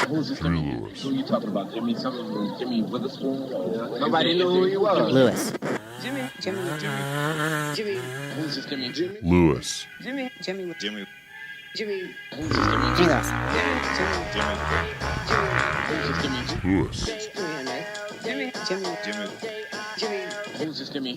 Who's this Jimmy? Lewis. Who are you talking about? Jimmy Witherspoon? Nobody knew who he was. Lewis. Jimmy. Who's this Jimmy? Lewis. Jimmy. Who's this Jimmy? Jimmy. Who's this Jimmy? Lewis. Who's this Jimmy?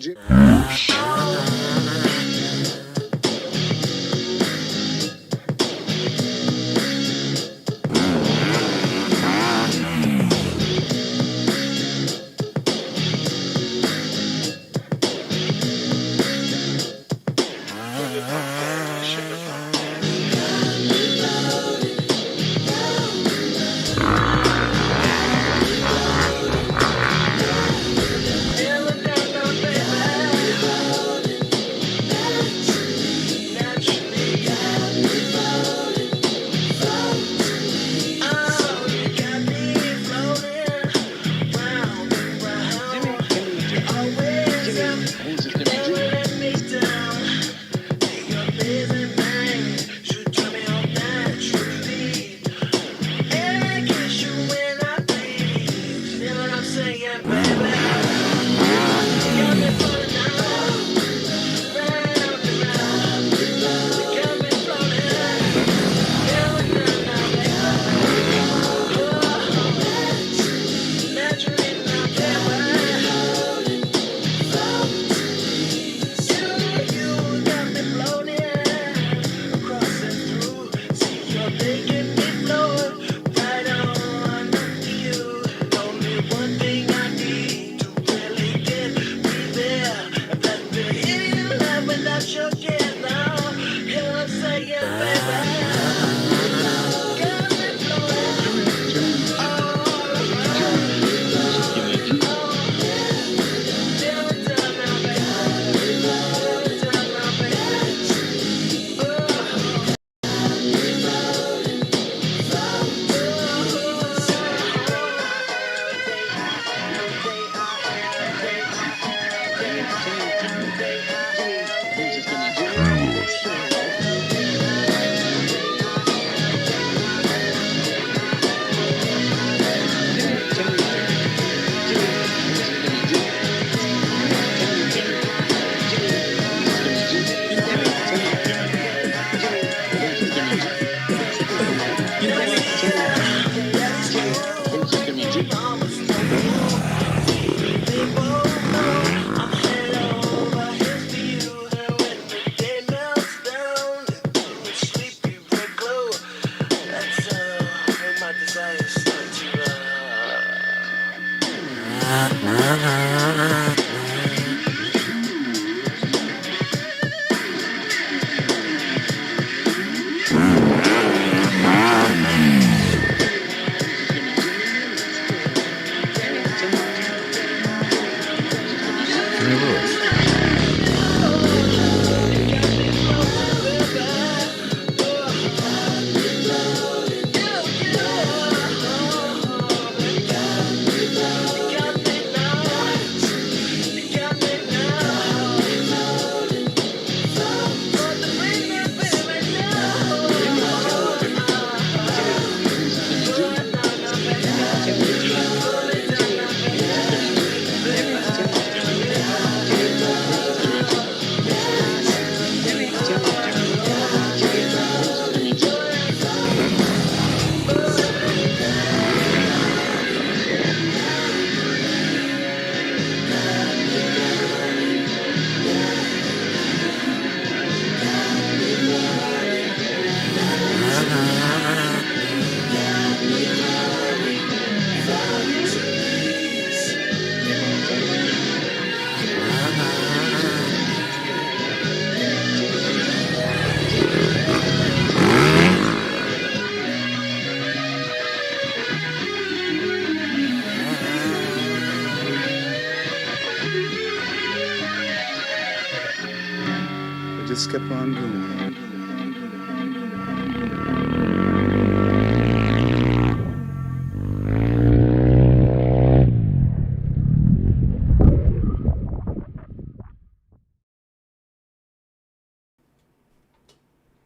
Just kept on going.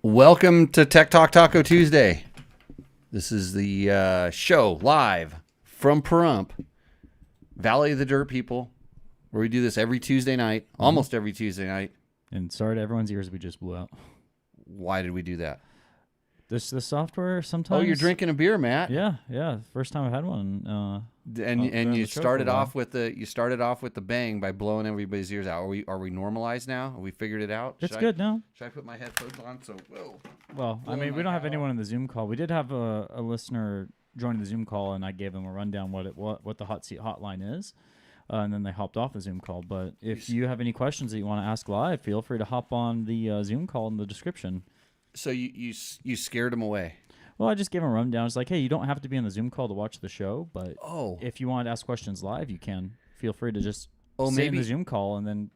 Welcome to Tech Talk Taco Tuesday. This is the show live from Pahrump, Valley of the Dirt People, where we do this every Tuesday night, almost every Tuesday night. And sorry to everyone's ears we just blew out. Why did we do that? The software sometimes. Oh, you're drinking a beer, Matt. Yeah. First time I've had one. And you started off with the bang by blowing everybody's ears out. Are we normalized now? Have we figured it out? It's good now. Should I put my headphones on? So whoa. Well, I mean, we don't have anyone in the Zoom call. We did have a listener joining the Zoom call, and I gave them a rundown what the hot seat hotline is, and then they hopped off the Zoom call. But if you have any questions that you want to ask live, feel free to hop on the Zoom call in the description. So you scared them away. Well, I just gave them a rundown. It's like, hey, you don't have to be on the Zoom call to watch the show, but if you want to ask questions live, you can. Feel free to just sit in the Zoom call and then.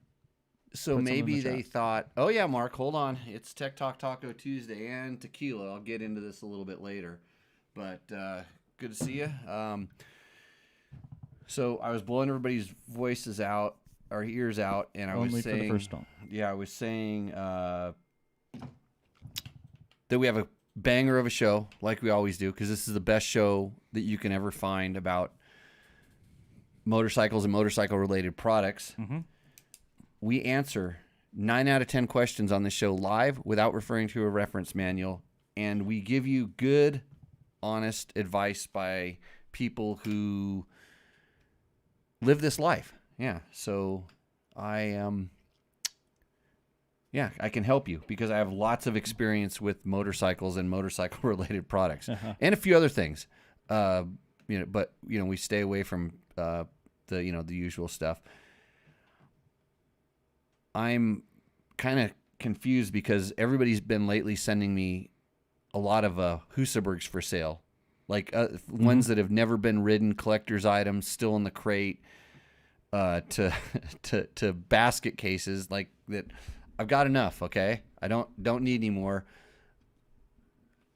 So maybe they thought, oh yeah, Mark, hold on, it's Tech Talk Taco Tuesday and tequila. I'll get into this a little bit later, but good to see you. So I was blowing everybody's voices out, our ears out, and I was saying, for the first one. Yeah, I was saying that we have a banger of a show, like we always do, because this is the best show that you can ever find about motorcycles and motorcycle-related products. Mm-hmm. We answer 9 out of 10 questions on the show live without referring to a reference manual, and we give you good, honest advice by people who live this life. Yeah, so I can help you because I have lots of experience with motorcycles and motorcycle-related products and a few other things. But we stay away from the usual stuff. I'm kind of confused because everybody's been lately sending me a lot of Husabergs for sale, like ones that have never been ridden, collector's items, still in the crate, to basket cases like that. I've got enough, okay? I don't need any more.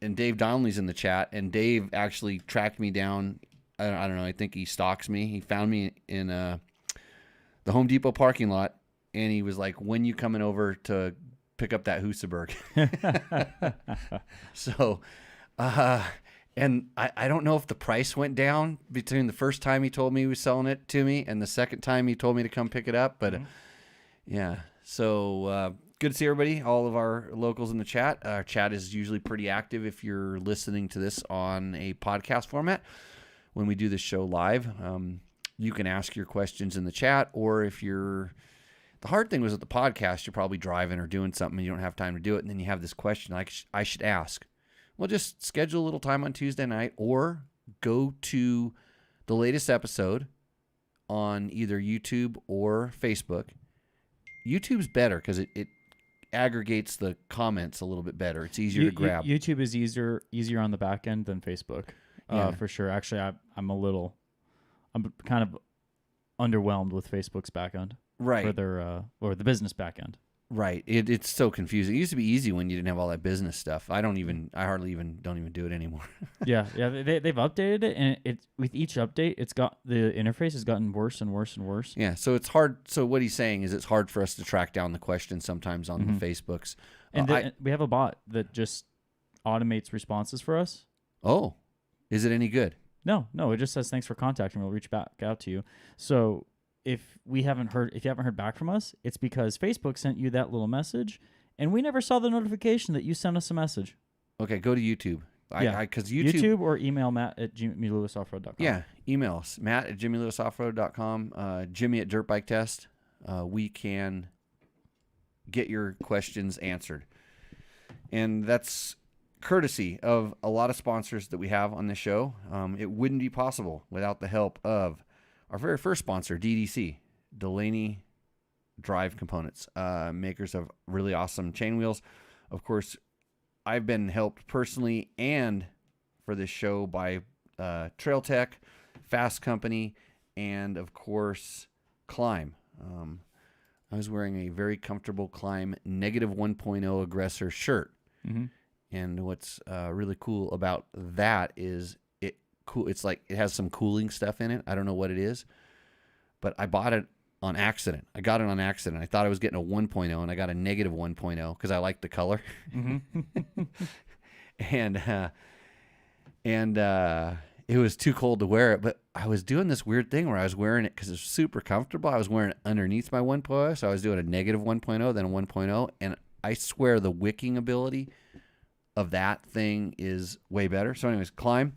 And Dave Donnelly's in the chat, and Dave actually tracked me down. I don't know. I think he stalks me. He found me in the Home Depot parking lot, and he was like, "When you coming over to pick up that Husaberg?" So, and I don't know if the price went down between the first time he told me he was selling it to me and the second time he told me to come pick it up. But yeah, so good to see everybody, all of our locals in the chat. Our chat is usually pretty active if you're listening to this on a podcast format. When we do this show live, you can ask your questions in the chat, or if you're... The hard thing was with the podcast, you're probably driving or doing something and you don't have time to do it, and then you have this question I should ask. Well, just schedule a little time on Tuesday night or go to the latest episode on either YouTube or Facebook. YouTube's better because it aggregates the comments a little bit better. It's easier to grab. YouTube is easier on the back end than Facebook, for sure. Actually, I'm kind of underwhelmed with Facebook's back end. Right. For their or the business back end. Right. It's so confusing. It used to be easy when you didn't have all that business stuff. I hardly even don't even do it anymore. yeah. They've updated it, and with each update, the interface has gotten worse and worse and worse. Yeah. So it's hard. So what he's saying is it's hard for us to track down the questions sometimes on the Facebooks. And we have a bot that just automates responses for us. Oh, is it any good? No. It just says thanks for contacting. We'll reach back out to you. So if you haven't heard back from us, it's because Facebook sent you that little message, and we never saw the notification that you sent us a message. Okay, go to YouTube. Because YouTube or email Matt at jimmylewisoffroad.com. Yeah, email us, Matt at jimmylewisoffroad.com, Jimmy at Dirt Bike Test. We can get your questions answered. And that's courtesy of a lot of sponsors that we have on this show. It wouldn't be possible without the help of our very first sponsor, DDC, Delaney Drive Components, makers of really awesome chain wheels. Of course, I've been helped personally and for this show by Trail Tech, Fasst Company, and of course, Climb. I was wearing a very comfortable Climb negative 1.0 Aggressor shirt. Mm-hmm. And what's really cool about that is it's like it has some cooling stuff in it. I don't know what it is, but I bought it on accident. I got it on accident. I thought I was getting a 1.0, and I got a negative 1.0 because I liked the color. Mm-hmm. And And it was too cold to wear it. But I was doing this weird thing where I was wearing it because it's super comfortable. I was wearing it underneath my 1.0, so I was doing a negative 1.0, then a 1.0, and I swear the wicking ability of that thing is way better. So anyways, climb.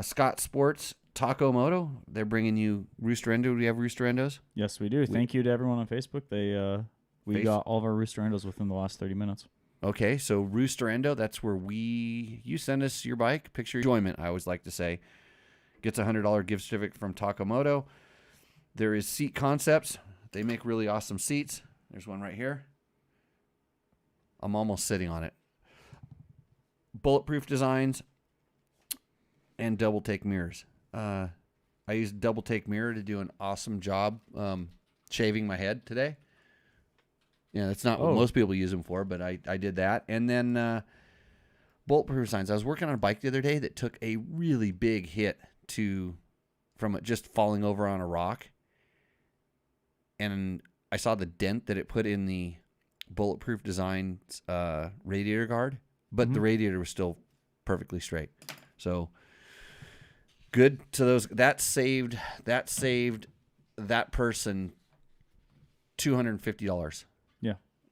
Scott Sports, Taco Moto, they're bringing you Rooster Endo. Do we have Rooster Endos? Yes, we do. Thank you to everyone on Facebook. We got all of our Rooster Endos within the last 30 minutes. Okay, so Rooster Endo, that's where you send us your bike, picture enjoyment, I always like to say. Gets a $100 gift certificate from Taco Moto. There is Seat Concepts. They make really awesome seats. There's one right here. I'm almost sitting on it. Bulletproof Designs and Double Take Mirrors. I used Double Take Mirror to do an awesome job shaving my head today. Yeah, that's not what most people use them for, but I did that. And then Bulletproof Designs. I was working on a bike the other day that took a really big hit from it just falling over on a rock. And I saw the dent that it put in the Bulletproof Designs radiator guard, but the radiator was still perfectly straight. So good to those. That saved that person $250.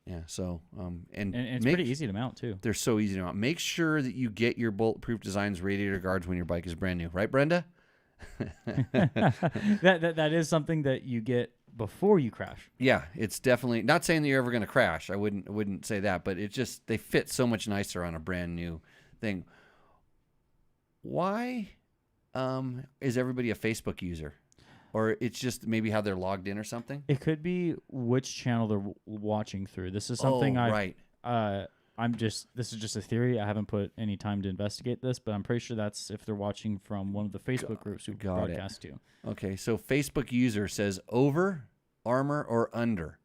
Yeah, so and it's pretty easy to mount too. They're so easy to mount. Make sure that you get your Bulletproof Designs radiator guards when your bike is brand new, right, Brenda? that is something that you get before you crash. Yeah, it's definitely not saying that you're ever going to crash. I wouldn't say that, but they fit so much nicer on a brand new thing. Why is everybody a Facebook user? Or it's just maybe how they're logged in or something? It could be which channel they're watching through. This is something right. this is just a theory. I haven't put any time to investigate this, but I'm pretty sure that's if they're watching from one of the Facebook groups we broadcast to. Okay, so Facebook user says over, armor, or under.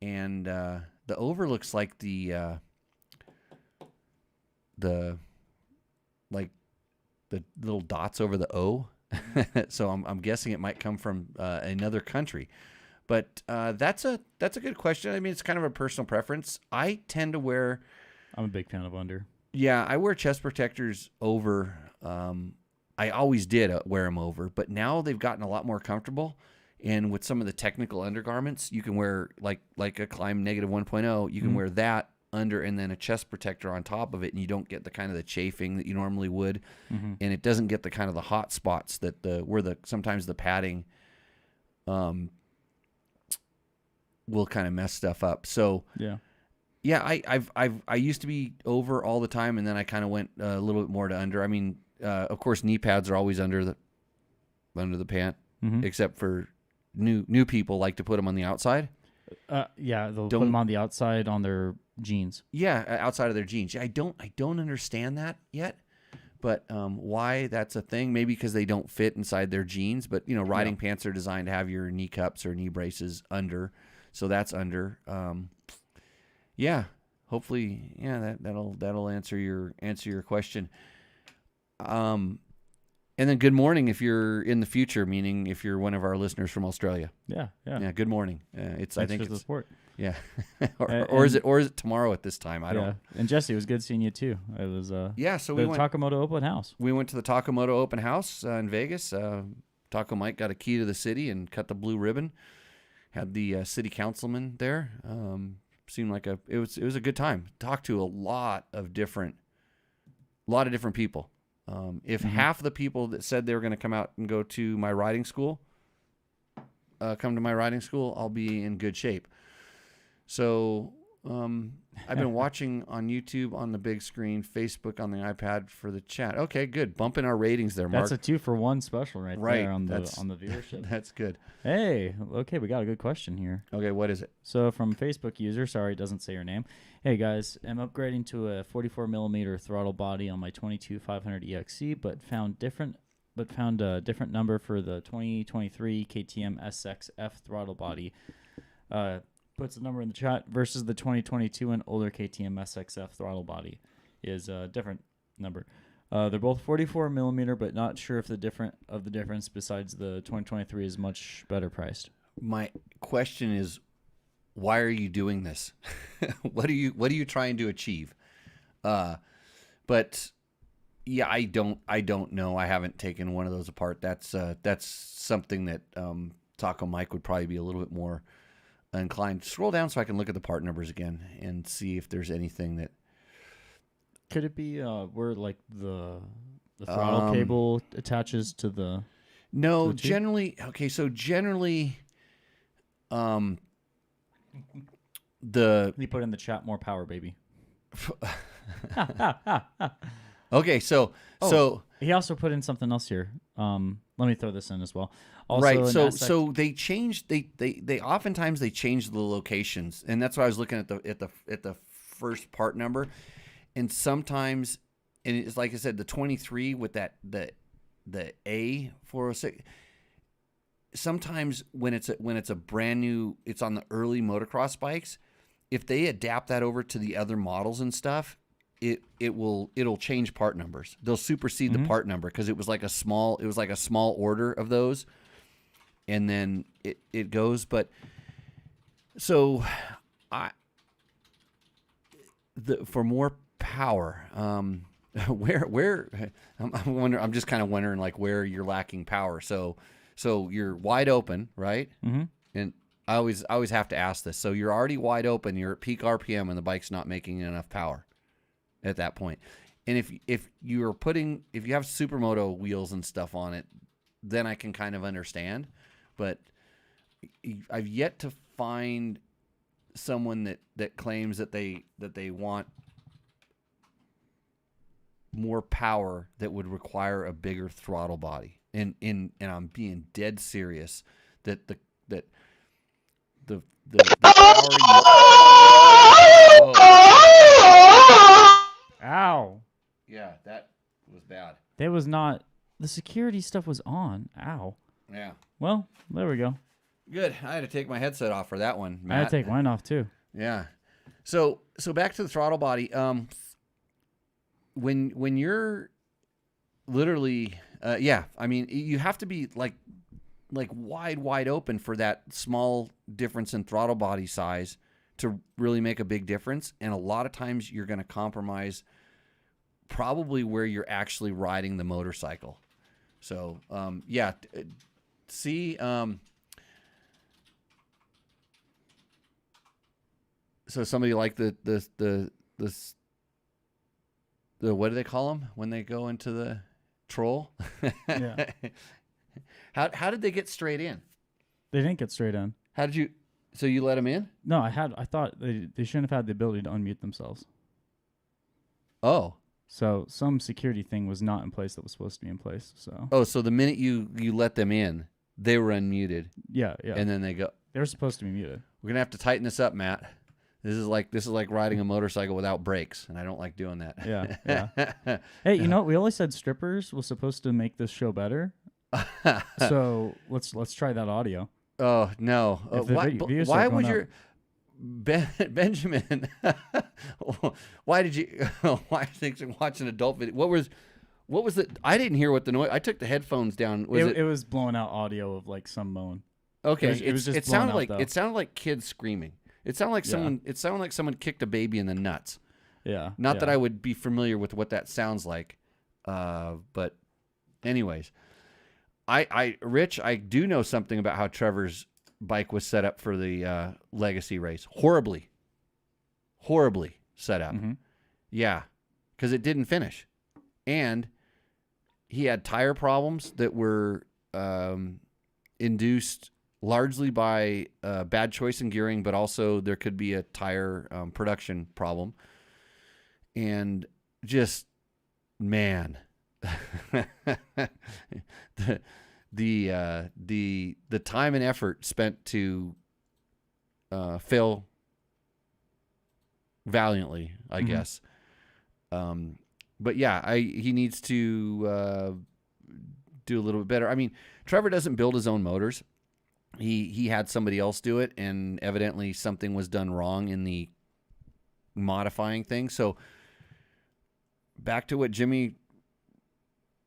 And the over looks like the little dots over the O. So I'm guessing it might come from another country, but that's a good question. I mean, it's kind of a personal preference. I tend to wear. I'm a big fan of under. Yeah, I wear chest protectors over. I always did wear them over, but now they've gotten a lot more comfortable. And with some of the technical undergarments, you can wear like a Climb Negative 1.0. You can wear that under and then a chest protector on top of it, and you don't get the kind of the chafing that you normally would, and it doesn't get the kind of the hot spots that sometimes the padding will kind of mess stuff up. So yeah, I used to be over all the time, and then I kind of went a little bit more to under. I mean, of course, knee pads are always under the pant, except for new people like to put them on the outside. Yeah, they'll put them on the outside on their jeans. Yeah, outside of their jeans. Yeah, I don't understand that yet, but why that's a thing? Maybe because they don't fit inside their jeans. But riding pants are designed to have your knee cups or knee braces under, so that's under. Yeah, hopefully, that'll answer your question. And then good morning if you're in the future, meaning if you're one of our listeners from Australia. Yeah. Good morning. I think it's the support. Yeah, or is it tomorrow at this time? I don't. And Jesse, it was good seeing you too. It was So we went Taco Moto open house. We went to the Taco Moto open house in Vegas. Taco Mike got a key to the city and cut the blue ribbon. Had the city councilman there. Seemed like it was a good time. Talked to a lot of different people. If half the people that said they were going to come out and go to my riding school, come to my riding school, I'll be in good shape. So I've been watching on YouTube on the big screen, Facebook on the iPad for the chat. Okay, good. Bumping our ratings there, Mark. That's a 2-for-1 special right there on the viewership. That's good. Hey, okay, we got a good question here. Okay, what is it? So from Facebook user, sorry, it doesn't say your name. Hey guys, I'm upgrading to a 44mm throttle body on my 22 500 EXC, but found a different number for the 2023 KTM SXF throttle body. Puts a number in the chat versus the 2022 and older KTM SXF throttle body is a different number. They're both 44mm, but not sure if the difference besides the 2023 is much better priced. My question is, why are you doing this? What are you trying to achieve? But Yeah, I don't know. I haven't taken one of those apart. That's something that Taco Mike would probably be a little bit more inclined. Scroll down so I can look at the part numbers again and see if there's anything that. Could it be where like the throttle cable attaches to the? No, to the tube? generally. Okay, so generally, the You put in the chat more power, baby. okay, so He also put in something else here. Let me throw this in as well. Also right, an so aspect- so they changed. They oftentimes they change the locations, and that's why I was looking at the first part number, and sometimes, and it's like I said, the 23 with that the A406. Sometimes when it's a brand new, it's on the early motocross bikes. If they adapt that over to the other models and stuff, it'll change part numbers. They'll supersede the part number because it was like a small order of those, and then it goes. But so for more power, where I'm just kind of wondering like where you're lacking power. So you're wide open, right? Mhm. And I always have to ask this. So you're already wide open, you're at peak RPM, and the bike's not making enough power at that point. And if you have Supermoto wheels and stuff on it, then I can kind of understand. But I've yet to find someone that claims that they want more power that would require a bigger throttle body. And I'm being dead serious that the power Ow. yeah, that was bad. That was not. The security stuff was on. Ow. Yeah. Well, there we go. Good. I had to take my headset off for that one, Matt. I had to take mine off too. Yeah. So back to the throttle body. When you're literally I mean you have to be like wide open for that small difference in throttle body size to really make a big difference. And a lot of times you're going to compromise probably where you're actually riding the motorcycle. So see. So somebody like the what do they call them when they go into the troll? Yeah. How did they get straight in? They didn't get straight in. How did you? So you let them in? No, I thought they shouldn't have had the ability to unmute themselves. Oh. So some security thing was not in place that was supposed to be in place. So. Oh, so the minute you let them in, they were unmuted. Yeah. And then they go. They were supposed to be muted. We're gonna have to tighten this up, Matt. This is like riding a motorcycle without brakes, and I don't like doing that. Yeah. Hey, you know what? We always said strippers was supposed to make this show better. So let's try that audio. Oh no! If the views Why start would going your Benjamin? Why did you? Why think you watch an adult video? What was the? I didn't hear what the noise. I took the headphones down. It was blowing out audio of like some moan. Okay, it was just it blown sounded out, like though. it sounded like kids screaming. It sounded like someone. Yeah. It sounded like someone kicked a baby in the nuts. Yeah. Not that I would be familiar with what that sounds like, but anyways, Rich, I do know something about how Trevor's bike was set up for the Legacy race. Horribly set up. Mm-hmm. Yeah, because it didn't finish, and he had tire problems that were induced largely by bad choice in gearing, but also there could be a tire production problem. And just, man, the time and effort spent to fail valiantly, I guess. But yeah, he needs to do a little bit better. I mean, Trevor doesn't build his own motors. He had somebody else do it, and evidently something was done wrong in the modifying thing. So back to what Jimmy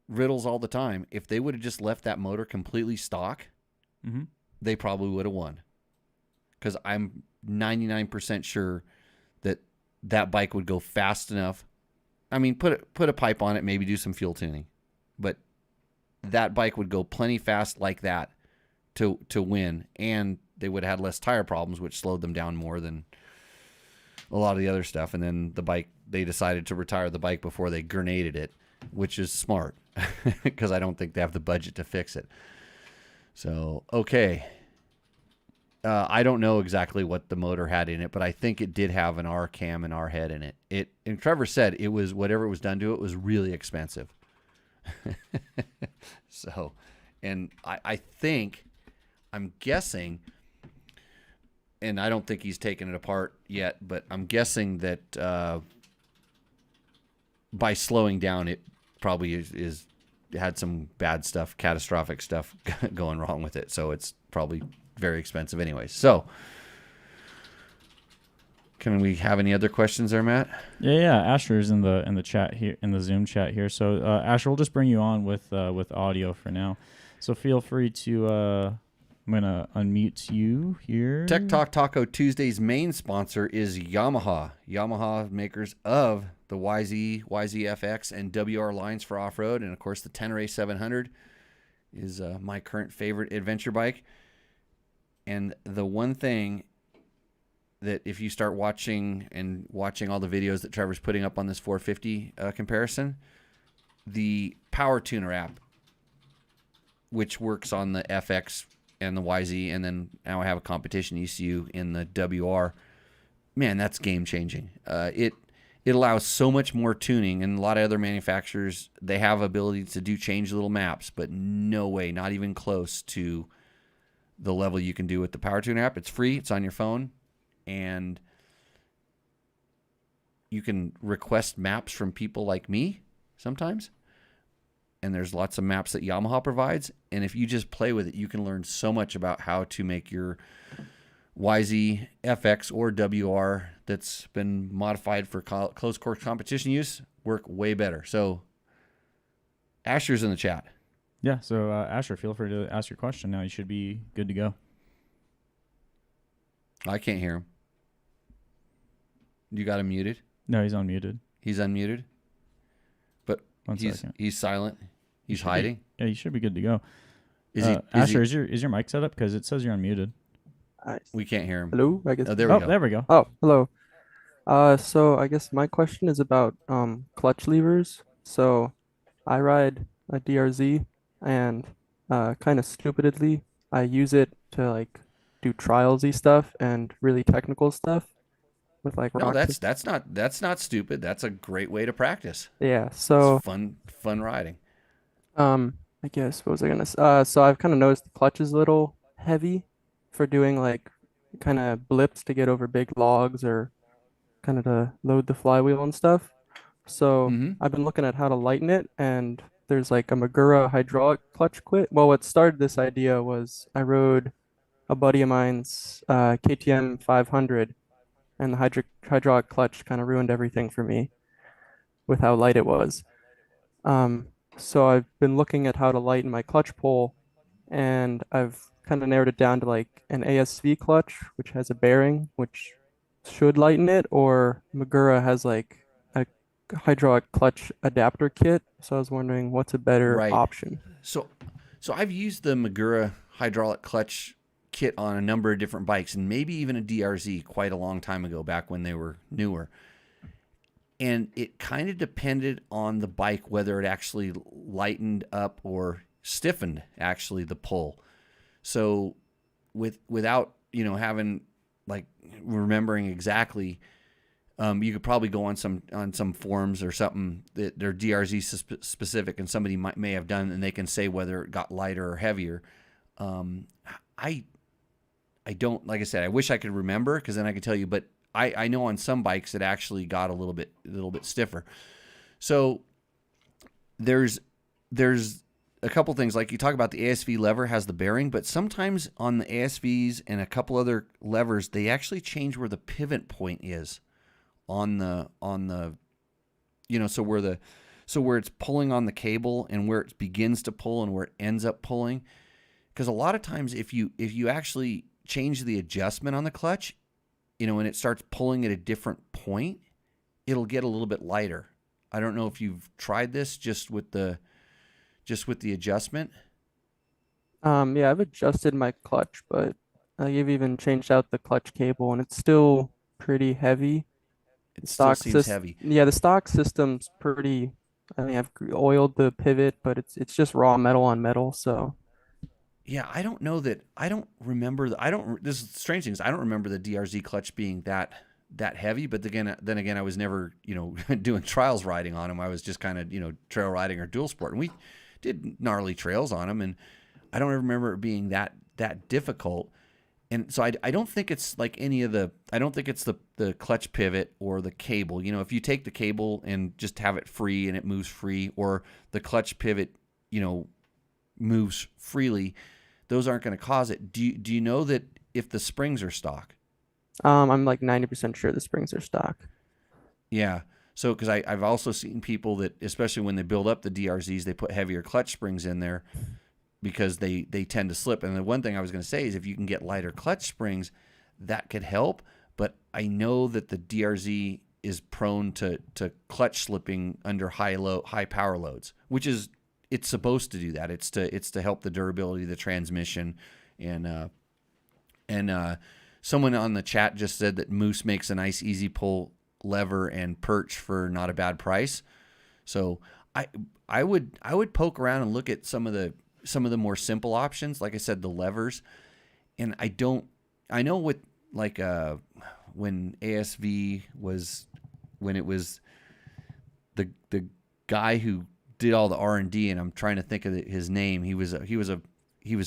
riddles all the time. If they would have just left that motor completely stock, they probably would have won. Because I'm 99% sure that bike would go fast enough. I mean, put a pipe on it, maybe do some fuel tuning, but that bike would go plenty fast like that to win, and they would have had less tire problems, which slowed them down more than a lot of the other stuff. And then the bike, they decided to retire the bike before they grenaded it, which is smart because I don't think they have the budget to fix it. So, okay. I don't know exactly what the motor had in it, but I think it did have an R cam and R head in it. And Trevor said it was, whatever was done to it was really expensive. So, and I think, I'm guessing, and I don't think he's taken it apart yet, but I'm guessing that by slowing down, it probably is had some bad stuff, catastrophic stuff going wrong with it. So it's probably very expensive anyways. So can we have any other questions there, Matt? Yeah. Asher's in the chat here, in the Zoom chat here. So Asher, we'll just bring you on with audio for now. So feel free to I'm gonna unmute you here. Tech Talk Taco Tuesday's main sponsor is Yamaha. Yamaha, makers of the YZFX and WR lines for off-road, and of course the Tenere 700 is my current favorite adventure bike. And the one thing that if you start watching all the videos that Trevor's putting up on this 450 comparison, the Power Tuner app, which works on the FX and the YZ, and then now I have a competition ECU in the WR, man, that's game changing. It allows so much more tuning, and a lot of other manufacturers, they have ability to change little maps, but no way, not even close to the level you can do with the Power Tuner app. It's free, it's on your phone, and you can request maps from people like me sometimes. And there's lots of maps that Yamaha provides. And if you just play with it, you can learn so much about how to make your YZ, FX, or WR that's been modified for close course competition use work way better. So Asher's in the chat. Yeah, so Asher, feel free to ask your question now. You should be good to go. I can't hear him. You got him muted? No, he's unmuted. He's unmuted? But One second. He's silent? He's hiding? Yeah, you should be good to go. Asher, is your mic set up? Because it says you're unmuted. we can't hear him. Hello, I guess. Oh, there we go. There we go. Oh, hello. So I guess my question is about clutch levers. So I ride a DRZ, and kind of stupidly, I use it to like do trialsy stuff and really technical stuff with like No, rock. that's not stupid. That's a great way to practice. Yeah. So It's fun riding. I guess what was I gonna so I've kind of noticed the clutch is a little heavy for doing like kind of blips to get over big logs or kind of to load the flywheel and stuff. So Mhm. I've been looking at how to lighten it, and there's like a Magura hydraulic clutch quit. Well, what started this idea was I rode a buddy of mine's KTM 500, and the hydraulic clutch kind of ruined everything for me with how light it was. So I've been looking at how to lighten my clutch pull, and I've kind of narrowed it down to like an ASV clutch, which has a bearing, which should lighten it, or Magura has like a hydraulic clutch adapter kit. So I was wondering what's a better Right. option. So I've used the Magura hydraulic clutch kit on a number of different bikes, and maybe even a DRZ quite a long time ago, back when they were newer. And it kind of depended on the bike whether it actually lightened up or stiffened actually the pull. So without having like remembering exactly, you could probably go on some forums or something that they're DRZ specific, and somebody may have done, and they can say whether it got lighter or heavier. I don't, like I said, I wish I could remember, because then I could tell you, but I know on some bikes it actually got a little bit stiffer. So there's a couple things, like you talk about the ASV lever has the bearing, but sometimes on the ASVs and a couple other levers, they actually change where the pivot point is on the so where it's pulling on the cable and where it begins to pull and where it ends up pulling. Because a lot of times if you actually change the adjustment on the clutch, and it starts pulling at a different point, it'll get a little bit lighter. I don't know if you've tried this just with the adjustment. Yeah, I've adjusted my clutch, but I've even changed out the clutch cable, and it's still pretty heavy. It still seems System, heavy. yeah, the stock system's pretty. I mean, I've oiled the pivot, but it's just raw metal on metal, so. Yeah, I don't know that. I don't remember. I don't. This is strange things. I don't remember the DRZ clutch being that heavy. But then again, I was never doing trials riding on them. I was just kind of trail riding or dual sport, and we did gnarly trails on them, and I don't remember it being that difficult. And so I don't think it's like any of the. I don't think it's the clutch pivot or the cable. If you take the cable and just have it free and it moves free, or the clutch pivot, moves freely. Those aren't going to cause it. Do you know that if the springs are stock? I'm like 90% sure the springs are stock. Yeah. So because I've also seen people that, especially when they build up the DRZs, they put heavier clutch springs in there because they tend to slip. And the one thing I was going to say is if you can get lighter clutch springs, that could help. But I know that the DRZ is prone to clutch slipping under high power loads, which is it's supposed to do that. It's to help the durability of the transmission, and someone on the chat just said that Moose makes a nice easy pull lever and perch for not a bad price. So I would poke around and look at some of the more simple options. Like I said, the levers, and I know with like when ASV was when it was the guy who did all the R&D, and I'm trying to think of his name. He was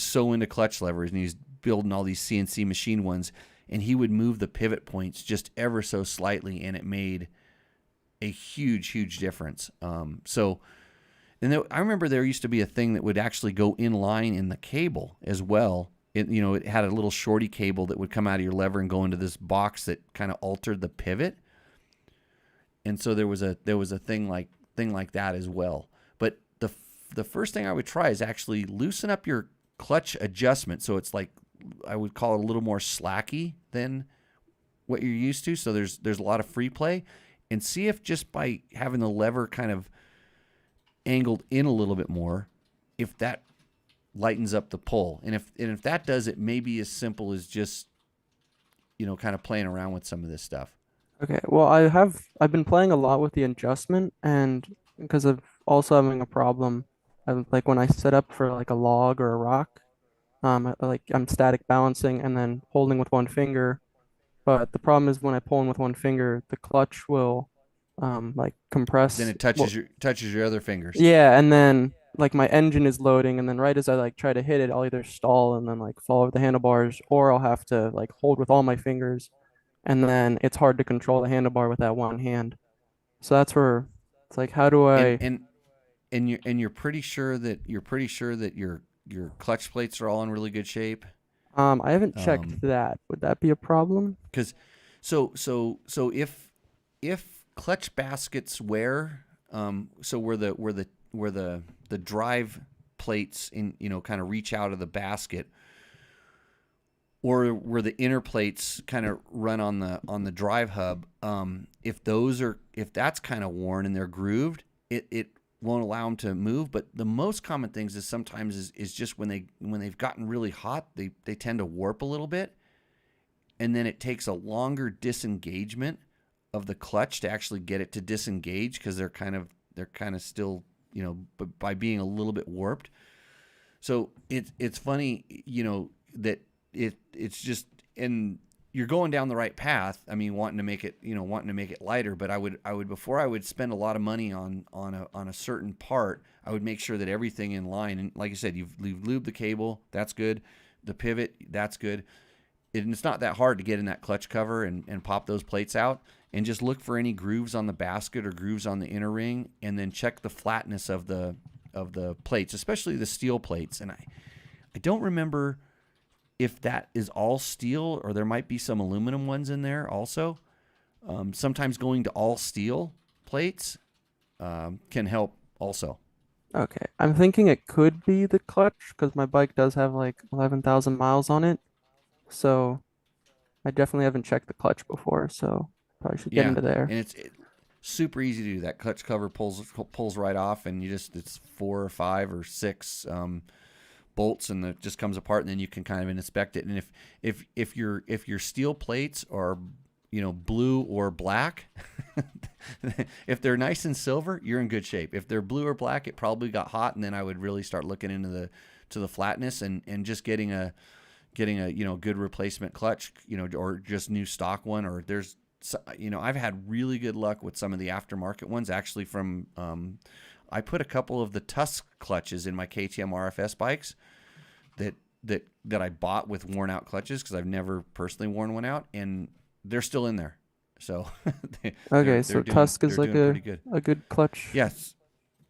so into clutch levers, and he was building all these CNC machine ones, and he would move the pivot points just ever so slightly, and it made a huge difference. I remember there used to be a thing that would actually go in line in the cable as well. It had a little shorty cable that would come out of your lever and go into this box that kind of altered the pivot. And so there was a thing like that as well. But the first thing I would try is actually loosen up your clutch adjustment, so it's like I would call it a little more slacky than what you're used to. So there's a lot of free play, and see if just by having the lever kind of angled in a little bit more, if that lightens up the pull. And if that does it, may be as simple as just kind of playing around with some of this stuff. Okay, well, I've been playing a lot with the adjustment, and because of also having a problem, like when I set up for like a log or a rock, I'm static balancing and then holding with one finger. But the problem is when I pull in with one finger, the clutch will like compress. Then it touches your other fingers. Yeah, and then like my engine is loading, and then right as I like try to hit it, I'll either stall and then like fall over the handlebars, or I'll have to like hold with all my fingers, and then it's hard to control the handlebar with that one hand. So that's where it's like, how do I? And you're pretty sure that your clutch plates are all in really good shape. I haven't checked that. Would that be a problem? Because so if clutch baskets wear, so where the drive plates kind of reach out of the basket, or where the inner plates kind of run on the drive hub, if that's kind of worn and they're grooved, it won't allow them to move. But the most common things is sometimes is just when they've gotten really hot, they tend to warp a little bit, and then it takes a longer disengagement of the clutch to actually get it to disengage, because they're kind of still by being a little bit warped. So it's funny that it's just, and you're going down the right path. I mean, wanting to make it lighter, but I would before I would spend a lot of money on a certain part, I would make sure that everything in line. And like I said, you've lubed the cable, that's good. The pivot, that's good. And it's not that hard to get in that clutch cover and pop those plates out, and just look for any grooves on the basket or grooves on the inner ring, and then check the flatness of the plates, especially the steel plates. And I don't remember if that is all steel, or there might be some aluminum ones in there also. Sometimes going to all steel plates can help also. Okay, I'm thinking it could be the clutch because my bike does have like 11,000 miles on it. So I definitely haven't checked the clutch before, so probably should get into there. And super easy to do. That clutch cover pulls right off, and it's 4 or 5 or 6 bolts, and it just comes apart, and then you can kind of inspect it. And if your steel plates are blue or black, if they're nice and silver, you're in good shape. If they're blue or black, it probably got hot, and then I would really start looking into the flatness and just getting a good replacement clutch, or just new stock one. Or there's I've had really good luck with some of the aftermarket ones, actually from I put a couple of the Tusk clutches in my KTM RFS bikes that I bought with worn out clutches, because I've never personally worn one out, and they're still in there. So So Tusk is like a good clutch. Yes.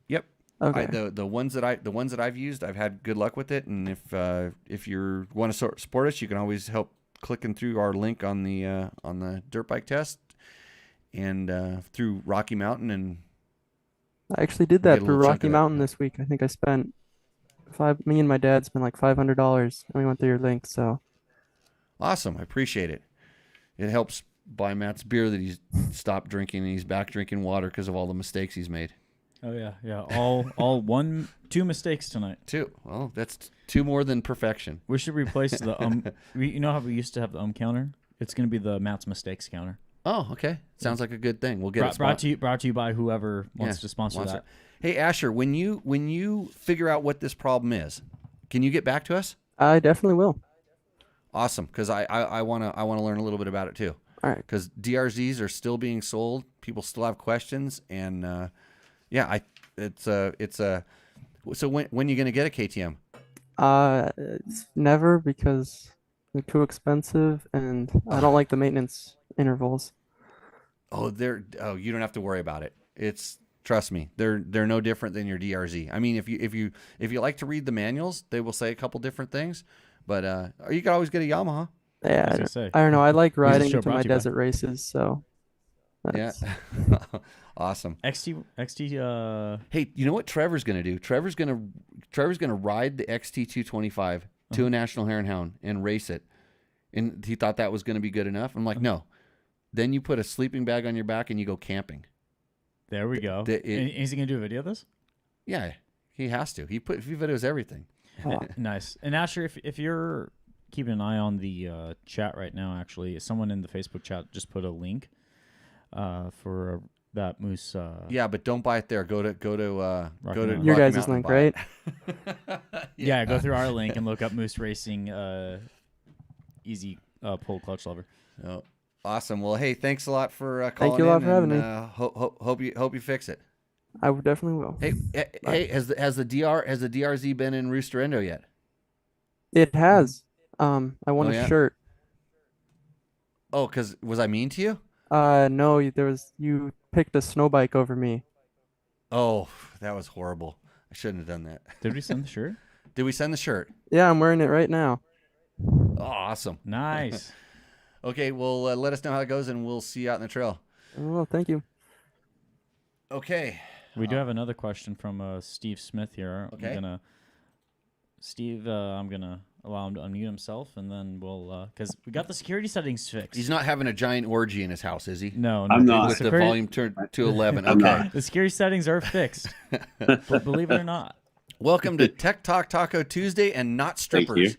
Yep. Okay. The ones that I've used, I've had good luck with it. And if you want to support us, you can always help clicking through our link on the dirt bike test, and through Rocky Mountain. And I actually did that through Rocky Mountain this week. I think I spent me and my dad spent like $500, and we went through your link. So awesome. I appreciate it. It helps buy Matt's beer that he's stopped drinking, and he's back drinking water because of all the mistakes he's made. Oh yeah. All 2 mistakes tonight. 2. Well, that's 2 more than perfection. We should replace the you know how we used to have the counter? It's going to be the Matt's mistakes counter. Oh, okay. Sounds like a good thing. We'll get it brought to you by whoever wants to sponsor that. Hey Asher, when you figure out what this problem is, can you get back to us? I definitely will. Awesome, because I want to learn a little bit about it too. All right. Because DRZs are still being sold. People still have questions, and So when you gonna get a KTM? It's never, because they're too expensive, and I don't like the maintenance intervals. Oh, you don't have to worry about it. Trust me, they're no different than your DRZ. I mean, if you like to read the manuals, they will say a couple different things, but you can always get a Yamaha. Yeah, I don't know. I like riding to my desert races, so. Yeah, awesome. XT. Hey, you know what Trevor's gonna do? Trevor's gonna ride the XT 225 to a National Hare and Hound and race it, and he thought that was gonna be good enough. I'm like, no. Then you put a sleeping bag on your back and you go camping. There we go. Is he gonna do a video of this? Yeah, he has to. He videos everything. Nice. And Asher, if you're keeping an eye on the chat right now, actually, someone in the Facebook chat just put a link for that moose. Yeah, but don't buy it there. Go to your guys' link, right? Yeah, go through our link and look up Moose Racing easy pull clutch lever. Oh, awesome. Well, hey, thanks a lot for calling. Thank you a lot for having me. Hope you fix it. I definitely will. Hey, has the DRZ been in Roost or Endo yet? It has. I won a shirt. Oh, because was I mean to you? No, you picked a snow bike over me. Oh, that was horrible. I shouldn't have done that. Did we send the shirt? Did we send the shirt? Yeah, I'm wearing it right now. Oh, awesome. Nice. Okay, well, let us know how it goes, and we'll see you out in the trail. Well, thank you. Okay. We do have another question from Steve Smith here. Okay. I'm gonna allow him to unmute himself, and then we'll because we got the security settings fixed. He's not having a giant orgy in his house, is he? No, I'm not. With the volume turned to 11. I'm Okay. not. The security settings are fixed. But believe it or not. Welcome to Tech Talk Taco Tuesday and not strippers.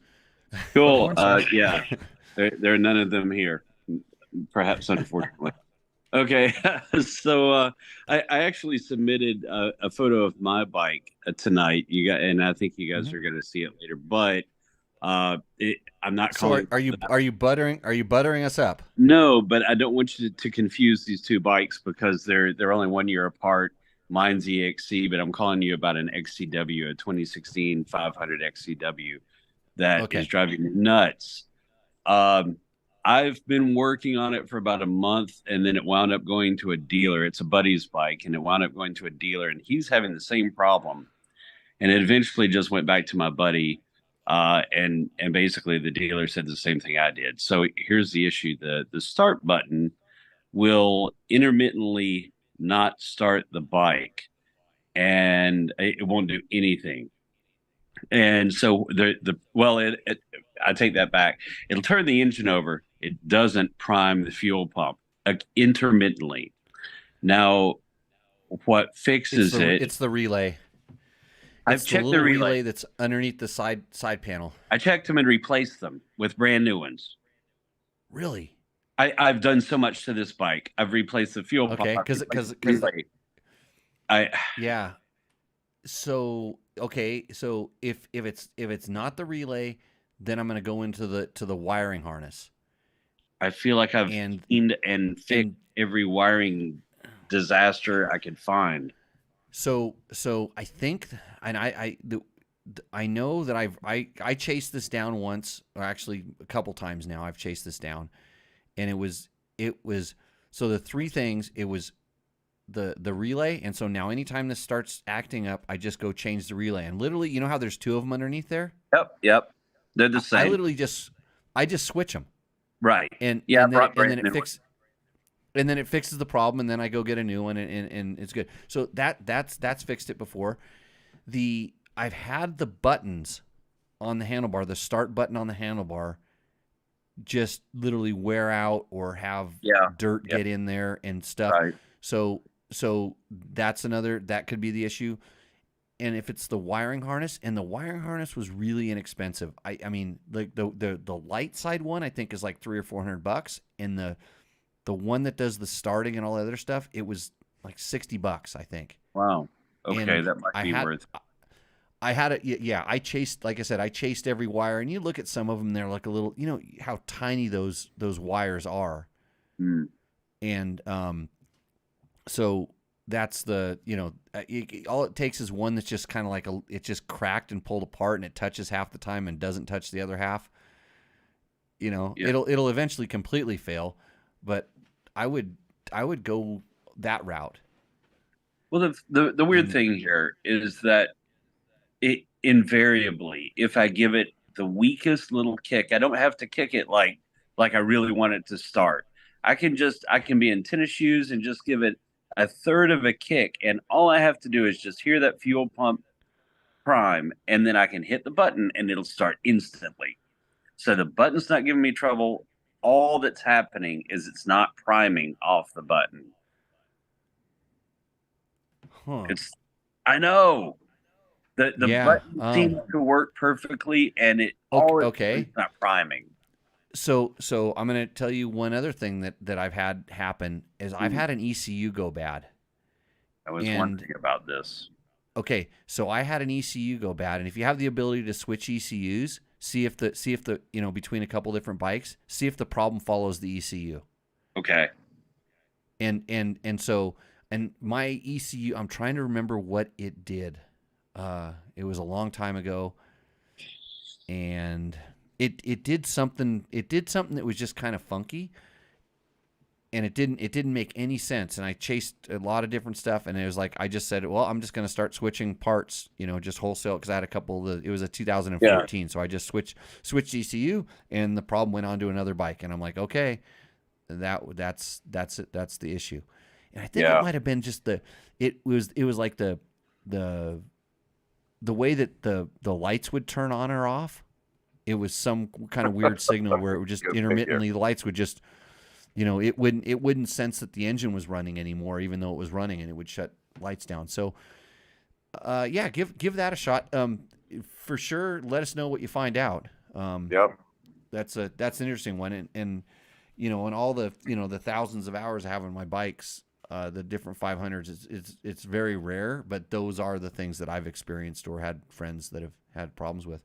Thank you. Cool. Yeah, there are none of them here, perhaps unfortunately. Okay, so I actually submitted a photo of my bike tonight. And I think you guys are going to see it later. But I'm not calling. So are you buttering us up? No, but I don't want you to confuse these two bikes because they're only 1 year apart. Mine's EXC, but I'm calling you about an XCW, a 2016 500 XCW that is driving me nuts. I've been working on it for about a month, and then it wound up going to a dealer. It's a buddy's bike, and it wound up going to a dealer, and he's having the same problem. And it eventually just went back to my buddy, and basically the dealer said the same thing I did. So here's the issue. The start button will intermittently not start the bike, and it won't do anything. And so I take that back. It'll turn the engine over. It doesn't prime the fuel pump intermittently. Now, what It's fixes the it? it's the relay. I've It's the checked the little relay. relay that's underneath the side panel. I checked them and replaced them with brand new ones. Really? I've done so much to this bike. I've replaced the fuel pump. Okay, I've because replaced the because relay. I yeah. So okay, so if it's not the relay, then I'm gonna go into the wiring harness. I feel like I've And cleaned and fixed and every wiring disaster I could find. so I think, and I know that I chased this down once, or actually a couple times now. I've chased this down, and it was so the three things. It was the relay, and so now anytime this starts acting up, I just go change the relay, and literally, you know how there's two of them underneath there. Yep. They're the I same. literally just switch them, Right. and Yeah, I and then brought brand it new fix and then it fixes the problem, and then I go get a new one, and it's good. So that's fixed it before. I've had the buttons on the handlebar, the start button on the handlebar, just literally wear out or have dirt Yep. get in there and stuff. Right. So that's another, that could be the issue. And if it's the wiring harness, and the wiring harness was really inexpensive. I mean, like the light side one I think is like $300 or $400, and the one that does the starting and all the other stuff, it was like $60, I think. Wow. Okay, And that might be worth. I had it. Yeah, I chased, like I said, I chased every wire, and you look at some of them, they're like a little, you know how tiny those wires are. Mm. And so that's the, all it takes is one that's just kind of like it's just cracked and pulled apart, and it touches half the time and doesn't touch the other half. Yeah. It'll eventually completely fail, but I would go that route. Well, the weird thing here is that it invariably, if I give it the weakest little kick, I don't have to kick it like I really want it to start. I can be in tennis shoes and just give it a third of a kick, and all I have to do is just hear that fuel pump prime, and then I can hit the button and it'll start instantly. So the button's not giving me trouble. All that's happening is it's not priming off the button. Huh. I know. The button seems to work perfectly, and it's not priming. So I'm going to tell you one other thing that I've had happen is I've had an ECU go bad. I was wondering about this. Okay, so I had an ECU go bad, and if you have the ability to switch ECUs, see if the between a couple different bikes, see if the problem follows the ECU. Okay. And so my ECU, I'm trying to remember what it did. It was a long time ago, and it did something. It did something that was just kind of funky, and it didn't make any sense. And I chased a lot of different stuff, and it was like I just said, well, I'm just going to start switching parts, just wholesale, because I had a couple of it was a 2014, so I just switched ECU, and the problem went on to another bike, and I'm like, okay, that's it. That's the issue. And I think it might have been just it was like the way that the lights would turn on or off. It was some kind of weird signal where it would just intermittently, the lights would just, it wouldn't sense that the engine was running anymore, even though it was running, and it would shut lights down. So, give that a shot. For sure. Let us know what you find out. That's an interesting one. And all the, the thousands of hours I have on my bikes, the different 500s, it's very rare, but those are the things that I've experienced or had friends that have had problems with.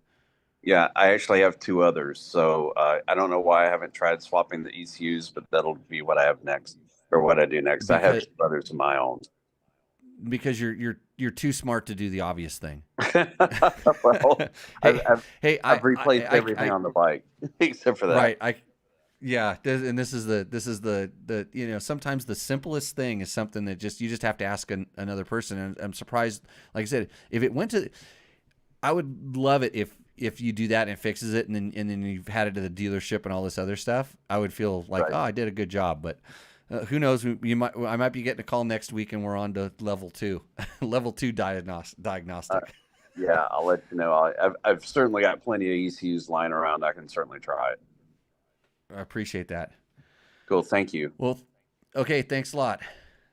Yeah, I actually have two others. So I don't know why I haven't tried swapping the ECUs, but that'll be what I have next, or what I do next. I have two others of my own. Because you're too smart to do the obvious thing. Well, I've replaced everything on the bike except for that. Right. This is the sometimes the simplest thing is something that you just have to ask another person. And I'm surprised, like I said, if it went to, I would love it if you do that and it fixes it, and then you've had it to the dealership and all this other stuff. I would feel like, oh, I did a good job. But who knows? I might be getting a call next week, and we're on to level 2, level 2 diagnostic. Yeah, I'll let you know. I've certainly got plenty of ECUs lying around. I can certainly try it. I appreciate that. Cool. Thank you. Well, okay. Thanks a lot.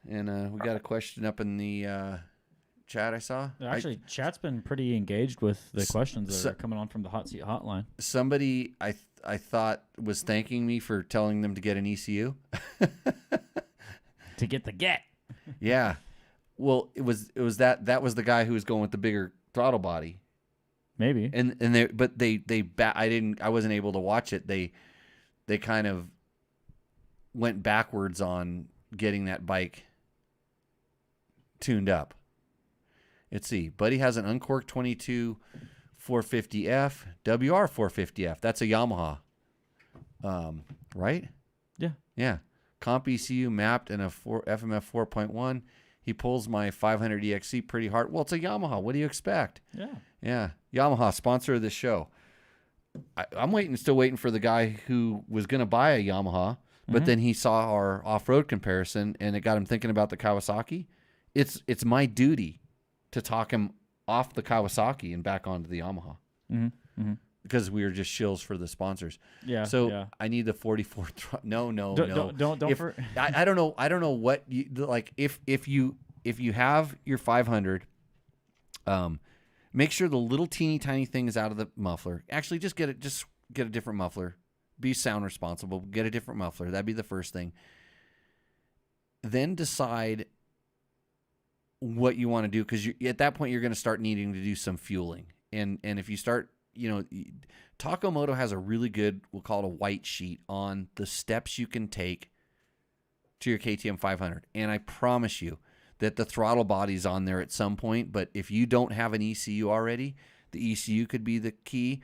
And we got a question up in the chat I saw. Actually, chat's been pretty engaged with the questions that so- are coming on from the hot seat hotline. Somebody I thought was thanking me for telling them to get an ECU. To get the get. Yeah. Well, it was that was the guy who was going with the bigger throttle body. Maybe. And I wasn't able to watch it. They kind of went backwards on getting that bike tuned up. Let's see. Buddy has an uncorked 22 450F, WR 450F. That's a Yamaha. Right? Yeah. Yeah. Comp ECU mapped and a FMF 4.1. He pulls my 500 EXC pretty hard. Well, it's a Yamaha. What do you expect? Yeah. Yeah. Yamaha, sponsor of this show. I'm still waiting for the guy who was going to buy a Yamaha, but then he saw our off-road comparison and it got him thinking about the Kawasaki. It's my duty to talk him off the Kawasaki and back onto the Yamaha. Because we were just shills for the sponsors. Yeah. So yeah. I need the 44. No. Don't. If, I don't know. I don't know what you like. If you have your 500, make sure the little teeny tiny thing is out of the muffler. Actually, just get a different muffler. Be sound responsible. Get a different muffler. That'd be the first thing. Then decide what you want to do, because at that point you're going to start needing to do some fueling. And if you start, Taco Moto has a really good, we'll call it a white sheet on the steps you can take to your KTM 500. And I promise you that the throttle body's on there at some point. But if you don't have an ECU already, the ECU could be the key.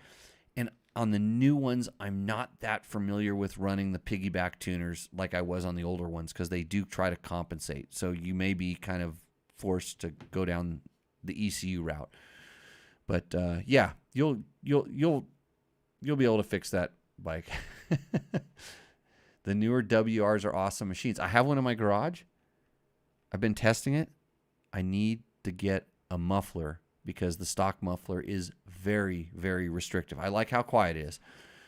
And on the new ones, I'm not that familiar with running the piggyback tuners like I was on the older ones, because they do try to compensate. So you may be kind of forced to go down the ECU route. But yeah, you'll be able to fix that bike. The newer WRs are awesome machines. I have one in my garage. I've been testing it. I need to get a muffler because the stock muffler is very, very restrictive. I like how quiet it is,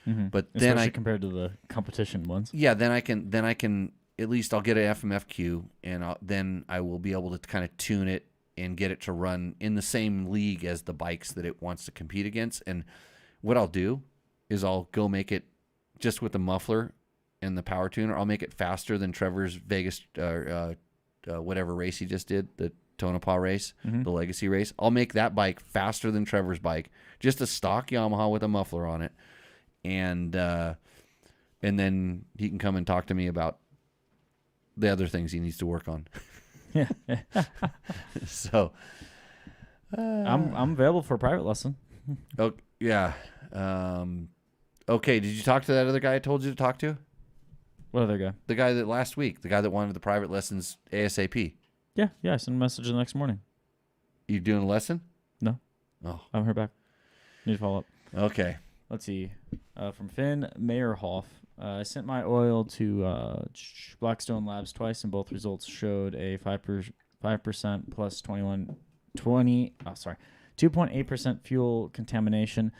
but then especially compared to the competition ones. Yeah, then I can at least I'll get an FMFQ, and then I will be able to kind of tune it and get it to run in the same league as the bikes that it wants to compete against. And what I'll do is I'll go make it just with the muffler and the power tuner. I'll make it faster than Trevor's Vegas, whatever race he just did, the Tonopah race, the Legacy race. I'll make that bike faster than Trevor's bike, just a stock Yamaha with a muffler on it. And then he can come and talk to me about the other things he needs to work on. Yeah. So I'm available for a private lesson. Oh yeah. Okay. Did you talk to that other guy I told you to talk to? What other guy? The guy that last week, the guy that wanted the private lessons ASAP. Yeah. I sent a message the next morning. You doing a lesson? No. Oh. I haven't heard back. Need to follow up. Okay. Let's see. From Finn Meyerhoff. I sent my oil to Blackstone Labs twice, and both results showed a 5% plus 2.8% fuel contamination.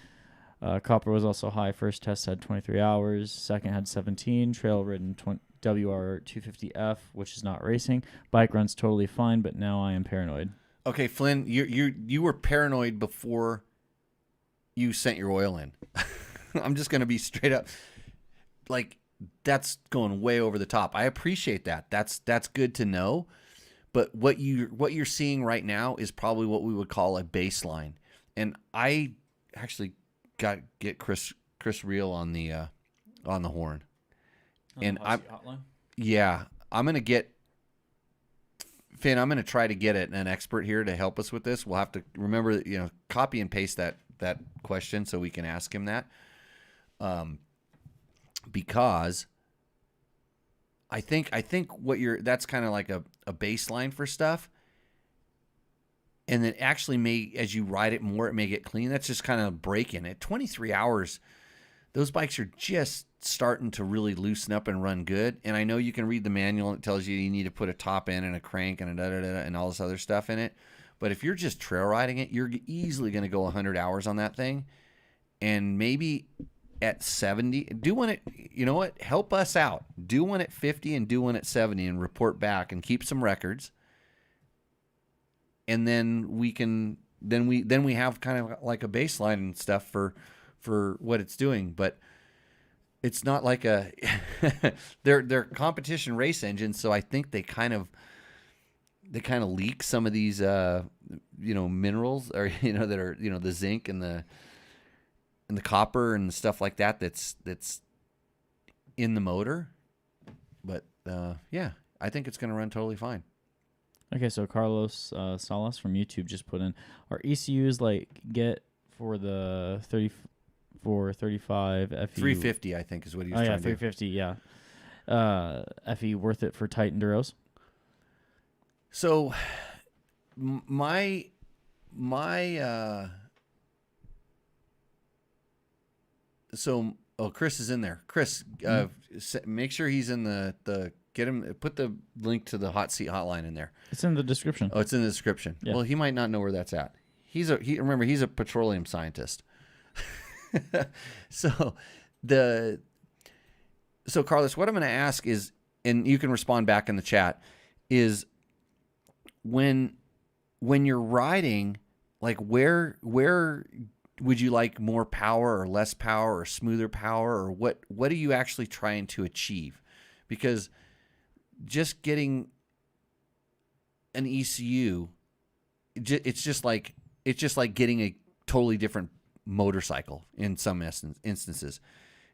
Copper was also high. First test had 23 hours. Second had 17. Trail ridden WR 250F, which is not racing. Bike runs totally fine, but now I am paranoid. Okay, Flynn, you were paranoid before you sent your oil in. I'm just going to be straight up. Like, that's going way over the top. I appreciate that. That's good to know. But what you're seeing right now is probably what we would call a baseline. And I actually got get Chris Reel on the horn. And I'm gonna get Finn. I'm gonna try to get an expert here to help us with this. We'll have to remember, copy and paste that question so we can ask him that. Because I think that's kind of like a baseline for stuff. And then actually as you ride it more, it may get clean. That's just kind of breaking at 23 hours. Those bikes are just starting to really loosen up and run good. And I know you can read the manual. It tells you need to put a top end and a crank and and all this other stuff in it. But if you're just trail riding it, you're easily going to go 100 hours on that thing. And maybe at 70. Do one at, you know what? Help us out. Do one at 50 and do one at 70 and report back and keep some records. And then we can then we have kind of like a baseline and stuff for what it's doing, but it's not like a they're competition race engines, so I think they kind of leak some of these minerals, or that are the zinc and the copper and stuff like that that's in the motor. But yeah, I think it's going to run totally fine. Okay, so Carlos Salas from YouTube just put in, are ECUs like get for the 35 FE 350, I think is what he was oh yeah, trying to do. 350, yeah. FE worth it for tight enduros? So Chris is in there. Chris, make sure he's in the get him, put the link to the hot seat hotline in there. It's in the description. Oh, it's in the description. Yeah. Well, he might not know where that's at. Remember, he's a petroleum scientist. So Carlos, what I'm going to ask is, and you can respond back in the chat, is when you're riding, like where would you like more power or less power or smoother power, or what are you actually trying to achieve? Because just getting an ECU, it's just like getting a totally different motorcycle in some instances,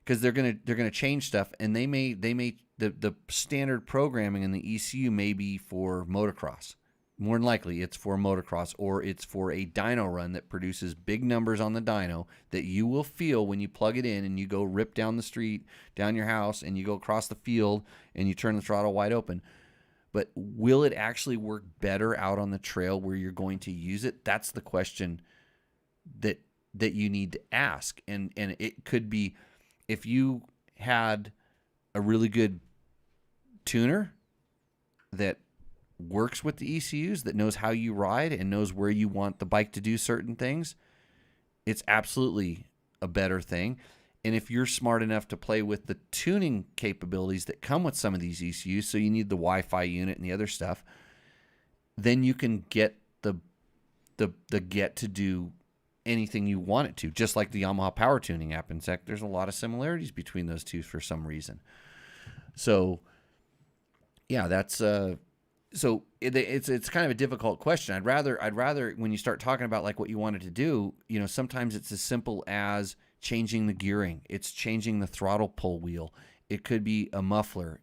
because they're gonna change stuff, and they may the standard programming in the ECU may be for motocross. More than likely, it's for motocross, or it's for a dyno run that produces big numbers on the dyno that you will feel when you plug it in and you go rip down the street, down your house, and you go across the field and you turn the throttle wide open. But will it actually work better out on the trail where you're going to use it? That's the question that you need to ask. And it could be, if you had a really good tuner that works with the ECUs, that knows how you ride and knows where you want the bike to do certain things, it's absolutely a better thing. And if you're smart enough to play with the tuning capabilities that come with some of these ECUs, so you need the Wi-Fi unit and the other stuff, then you can get the get to do anything you want it to, just like the Yamaha power tuning app. In fact, there's a lot of similarities between those two for some reason. So yeah, that's so it's kind of a difficult question. I'd rather when you start talking about like what you wanted to do, sometimes it's as simple as changing the gearing. It's changing the throttle pull wheel. It could be a muffler.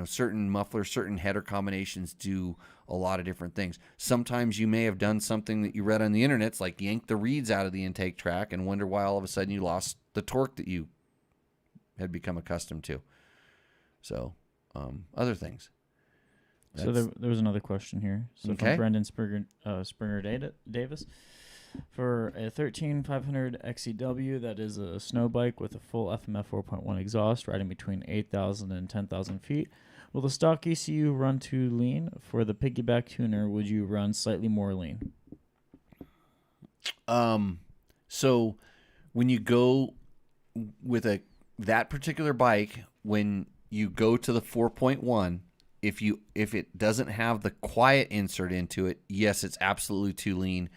Certain mufflers, certain header combinations do a lot of different things. Sometimes you may have done something that you read on the internet, it's like yank the reeds out of the intake track and wonder why all of a sudden you lost the torque that you had become accustomed to. So, other things. So there was another question here. So Okay. from Brendan Springer Davis. For a 13500 XCW, that is a snow bike with a full FMF 4.1 exhaust, riding between 8,000 and 10,000 feet. Will the stock ECU run too lean? For the piggyback tuner, would you run slightly more lean? So when you go with that particular bike, when you go to the 4.1, if it doesn't have the quiet insert into it, yes, it's absolutely too lean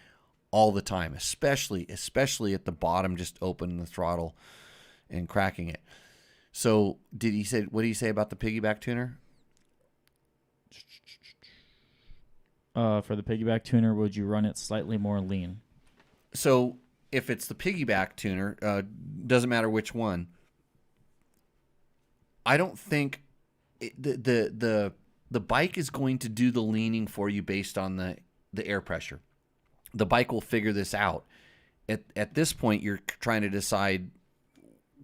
all the time, especially at the bottom, just opening the throttle and cracking it. So what did he say about the piggyback tuner? For the piggyback tuner, would you run it slightly more lean? So if it's the piggyback tuner, doesn't matter which one. I don't think the bike is going to do the leaning for you based on the air pressure. The bike will figure this out. At this point, you're trying to decide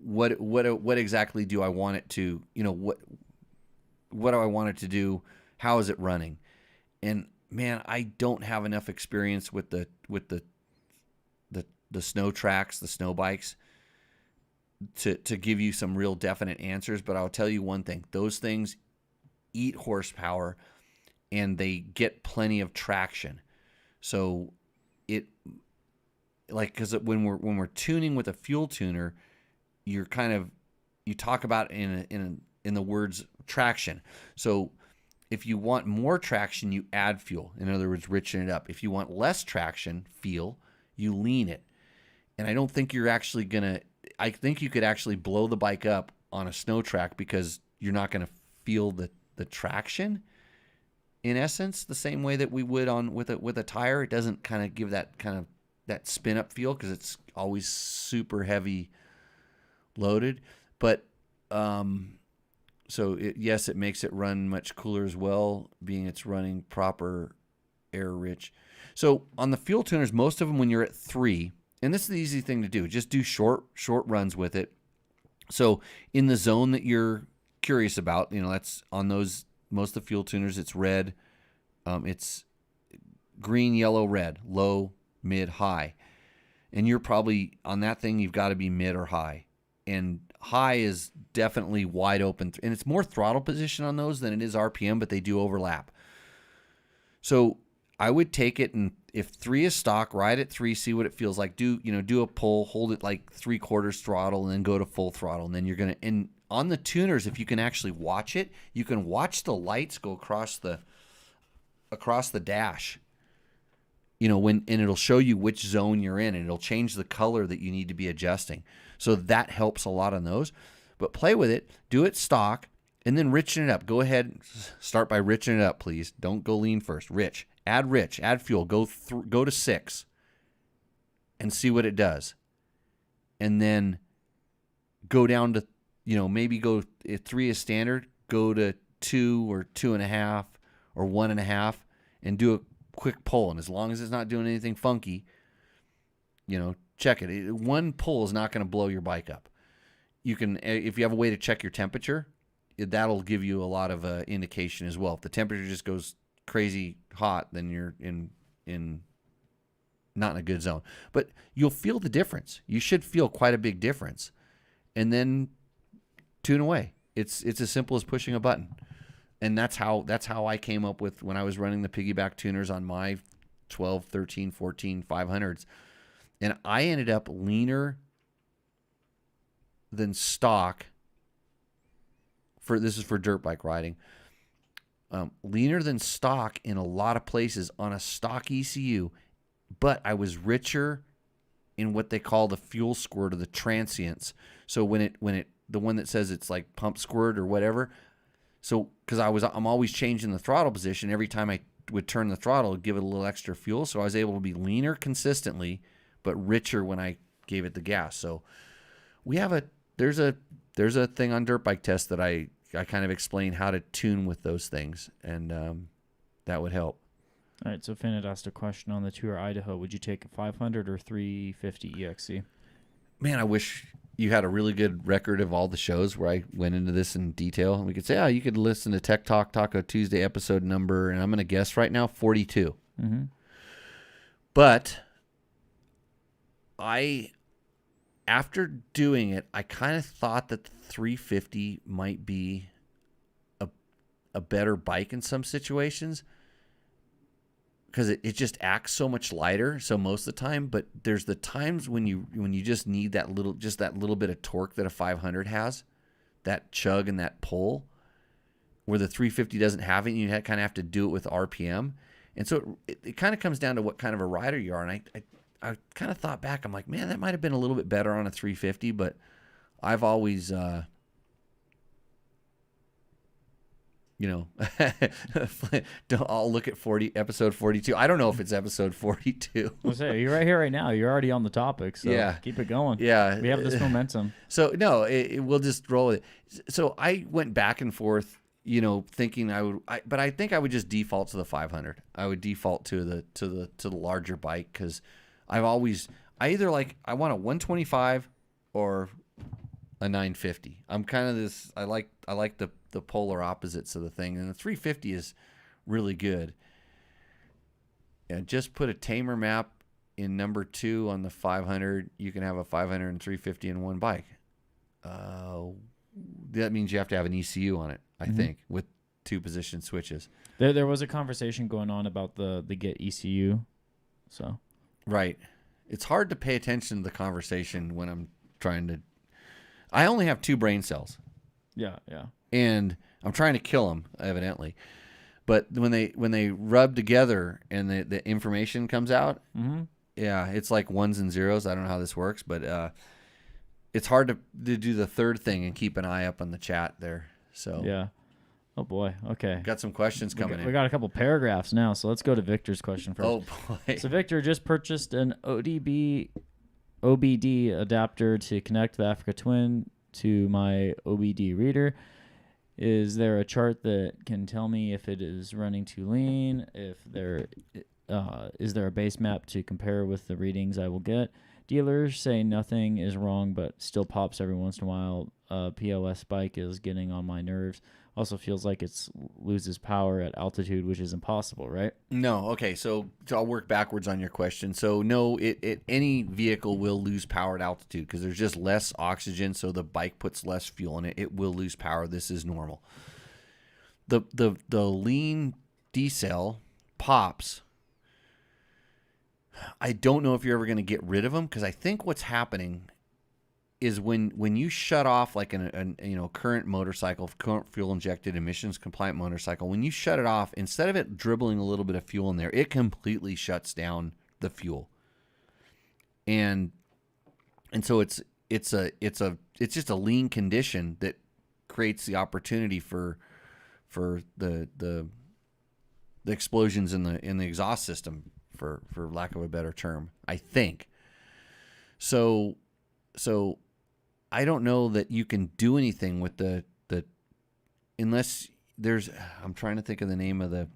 what exactly do I want it to, what do I want it to do? How is it running? And man, I don't have enough experience with the snow tracks, the snow bikes, to give you some real definite answers. But I'll tell you one thing: those things eat horsepower, and they get plenty of traction. So because when we're tuning with a fuel tuner, you talk about in the words traction. So if you want more traction, you add fuel. In other words, richen it up. If you want less traction, feel, you lean it. And I don't think you're actually gonna. I think you could actually blow the bike up on a snow track because you're not gonna feel the traction. In essence, the same way that we would with a tire, it doesn't kind of give that spin up feel because it's always super heavy loaded. But yes, it makes it run much cooler as well, being it's running proper air rich. So on the fuel tuners, most of them when you're at 3, and this is the easy thing to do, just do short runs with it. So in the zone that you're curious about, that's on those. Most of the fuel tuners, it's red. It's green, yellow, red, low, mid, high. And you're probably, on that thing, you've got to be mid or high. And high is definitely wide open. And it's more throttle position on those than it is RPM, but they do overlap. So I would take it, and if 3 is stock, ride at 3, see what it feels like. Do a pull, hold it like 3/4 throttle, and then go to full throttle. And then you're going to... And on the tuners, if you can actually watch it, you can watch the lights go across the dash. And it'll show you which zone you're in, and it'll change the color that you need to be adjusting. So that helps a lot on those. But play with it, do it stock, and then richen it up. Go ahead, start by richen it up, please. Don't go lean first. Rich, add fuel. Go to 6, and see what it does, and then go down to. Maybe go, if 3 is standard, go to 2 or 2.5 or 1.5 and do a quick pull. And as long as it's not doing anything funky, check it. One pull is not going to blow your bike up. You can, if you have a way to check your temperature, that'll give you a lot of indication as well. If the temperature just goes crazy hot, then you're not in a good zone. But you'll feel the difference. You should feel quite a big difference. And then tune away. It's as simple as pushing a button. And that's how I came up with when I was running the piggyback tuners on my 12, 13, 14, 500s. And I ended up leaner than stock this is for dirt bike riding. Leaner than stock in a lot of places on a stock ECU, but I was richer in what they call the fuel squirt or the transients. So when it the one that says it's like pump squirt or whatever. So because I'm always changing the throttle position every time I would turn the throttle, it'd give it a little extra fuel. So I was able to be leaner consistently, but richer when I gave it the gas. So we have there's a thing on Dirt Bike Test that I kind of explain how to tune with those things, and that would help. All right, so Finn had asked a question on the Tour Idaho. Would you take a 500 or 350 EXC? Man, I wish you had a really good record of all the shows where I went into this in detail. And we could say, you could listen to Tech Talk Taco Tuesday episode number, and I'm going to guess right now, 42. Mm-hmm. But after doing it, I kind of thought that the 350 might be a better bike in some situations because it just acts so much lighter. So most of the time, but there's the times when you just need that little bit of torque that a 500 has, that chug and that pull, where the 350 doesn't have it. And you kind of have to do it with RPM, and so it kind of comes down to what kind of a rider you are. And I kind of thought back, I'm like, man, that might have been a little bit better on a 350, but I've always, I'll look at episode 42. I don't know if it's episode 42. I'll say, you're right here right now. You're already on the topic, so yeah. Keep it going. Yeah. We have this momentum. So, no, we'll just roll with it. So I went back and forth, thinking but I think I would just default to the 500. I would default to the larger bike because I either I want a 125 or a 950. I'm kind of this. I like the polar opposites of the thing, and the 350 is really good. And just put a tamer map in number 2 on the 500. You can have a 500 and 350 in one bike. That means you have to have an ECU on it, I think, with 2 position switches. There was a conversation going on about the Get ECU, so right. It's hard to pay attention to the conversation when I'm trying to. I only have 2 brain cells, Yeah. and I'm trying to kill them, evidently. But when they rub together and the information comes out, yeah, it's like ones and zeros. I don't know how this works, but it's hard to do the third thing and keep an eye up on the chat there. So Yeah. Oh boy. Okay. got some questions coming We in. got a couple paragraphs now, so let's go to Victor's question first. Oh boy. So Victor just purchased an OBD adapter to connect the Africa Twin to my OBD reader. Is there a chart that can tell me if it is running too lean? If there is there a base map to compare with the readings I will get? Dealers say nothing is wrong, but still pops every once in a while. POS spike is getting on my nerves. Also feels like it loses power at altitude, which is impossible, right? No, okay. So I'll work backwards on your question. So no, any vehicle will lose power at altitude because there's just less oxygen, so the bike puts less fuel in it. It will lose power. This is normal. The lean decel pops. I don't know if you're ever going to get rid of them because I think what's happening is when you shut off like an current motorcycle, current fuel injected emissions compliant motorcycle, when you shut it off, instead of it dribbling a little bit of fuel in there, it completely shuts down the fuel. And so it's just a lean condition that creates the opportunity for the explosions in the exhaust system, for lack of a better term, I think. So I don't know that you can do anything with the unless there's, I'm trying to think of the name of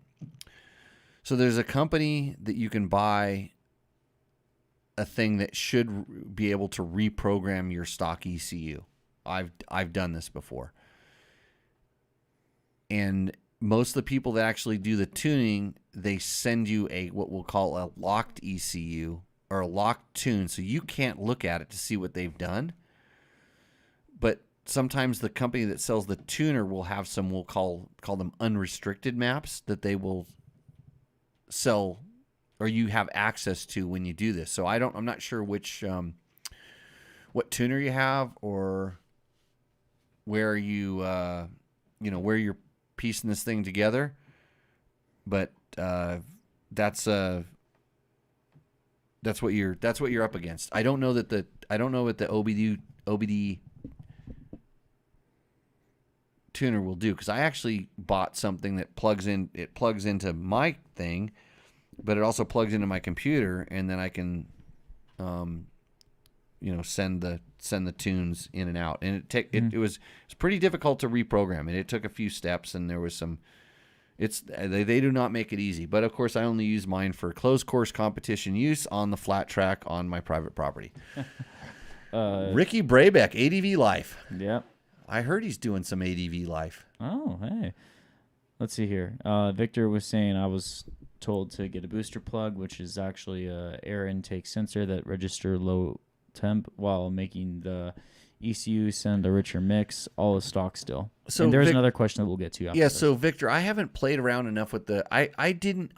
so there's a company that you can buy a thing that should be able to reprogram your stock ECU. I've done this before. And most of the people that actually do the tuning, they send you what we'll call a locked ECU or a locked tune, so you can't look at it to see what they've done. But sometimes the company that sells the tuner will have some, we'll call them unrestricted maps that they will sell or you have access to when you do this. So I'm not sure which what tuner you have or where you where you're piecing this thing together, but that's what you're up against. I don't know what the OBD tuner will do, because I actually bought something that plugs into my thing, but it also plugs into my computer, and then I can send the tunes in and out. And it was pretty difficult to reprogram it. It took a few steps, and there was some. They do not make it easy. But of course, I only use mine for closed course competition use on the flat track on my private property. Ricky Brabeck, ADV Life. Yep. I heard he's doing some ADV Life. Oh, hey. Let's see here. Victor was saying I was told to get a booster plug, which is actually a air intake sensor that register low temp while making the ECU send a richer mix. All is stock still. So and there's another question that we'll get to after this. So Victor, I haven't played around enough with the. I didn't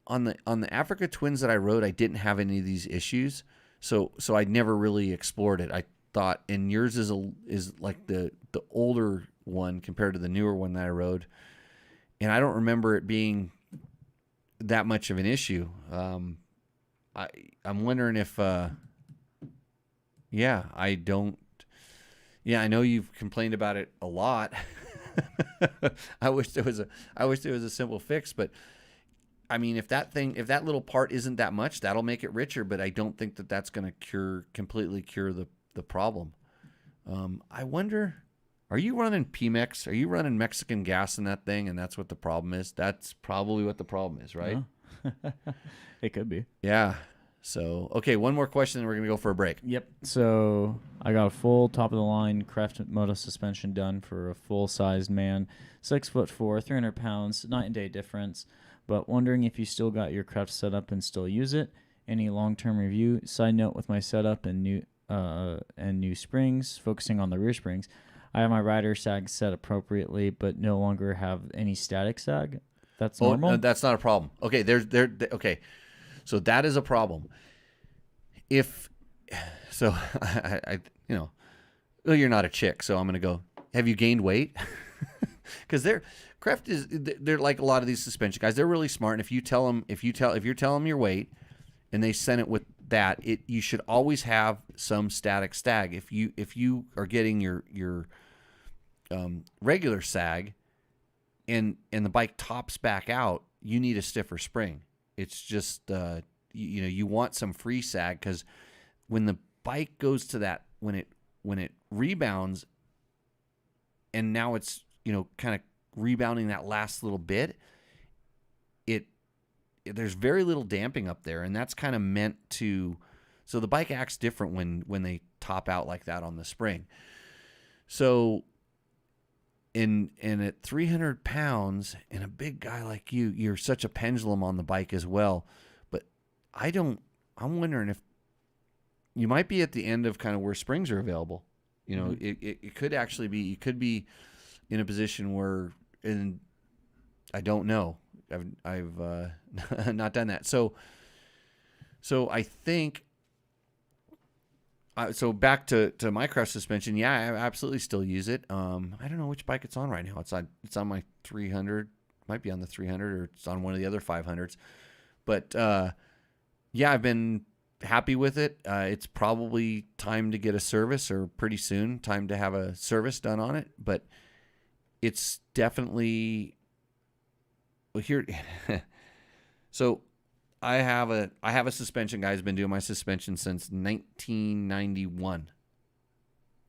on the Africa Twins that I rode. I didn't have any of these issues. So I never really explored it. I thought, and yours is like the older one compared to the newer one that I rode, and I don't remember it being that much of an issue. I'm wondering if I don't. Yeah, I know you've complained about it a lot. I wish there was a simple fix, but I mean, if that little part isn't that much, that'll make it richer, but I don't think that that's going to completely cure the problem. I wonder, are you running Pemex? Are you running Mexican gas in that thing, and that's what the problem is? That's probably what the problem is, right? Yeah. It could be. Yeah. So, okay, one more question, and we're going to go for a break. Yep. So I got a full top-of-the-line Craft Moto suspension done for a full-sized man, 6'4", 300 pounds, night and day difference. But wondering if you still got your Craft set up and still use it. Any long-term review? Side note, with my setup and new springs, focusing on the rear springs, I have my rider sag set appropriately, but no longer have any static sag. That's normal. No, that's not a problem. Okay, okay. So that is a problem. well, you're not a chick, so I'm going to go, have you gained weight? Because they're like a lot of these suspension guys. They're really smart, and if you're telling them your weight, and they send it with that, you should always have some static sag. If you are getting your regular sag, and the bike tops back out, you need a stiffer spring. It's just you want some free sag, because when the bike goes to that, when it rebounds, and now it's kind of rebounding that last little bit, there's very little damping up there, and that's kind of meant to, so the bike acts different when they top out like that on the spring. So and at 300 pounds and a big guy like you're such a pendulum on the bike as well. But I'm wondering if you might be at the end of kind of where springs are available. It could actually be, you could be in a position where, and I don't know. I've not done that. So I think, so back to my crash suspension. Yeah, I absolutely still use it. I don't know which bike it's on right now. It's on my 300, might be on the 300, or it's on one of the other 500s. But yeah, I've been happy with it. It's probably time to get a service, or pretty soon time to have a service done on it. But it's definitely, well, here. So I have a suspension guy who's been doing my suspension since 1991.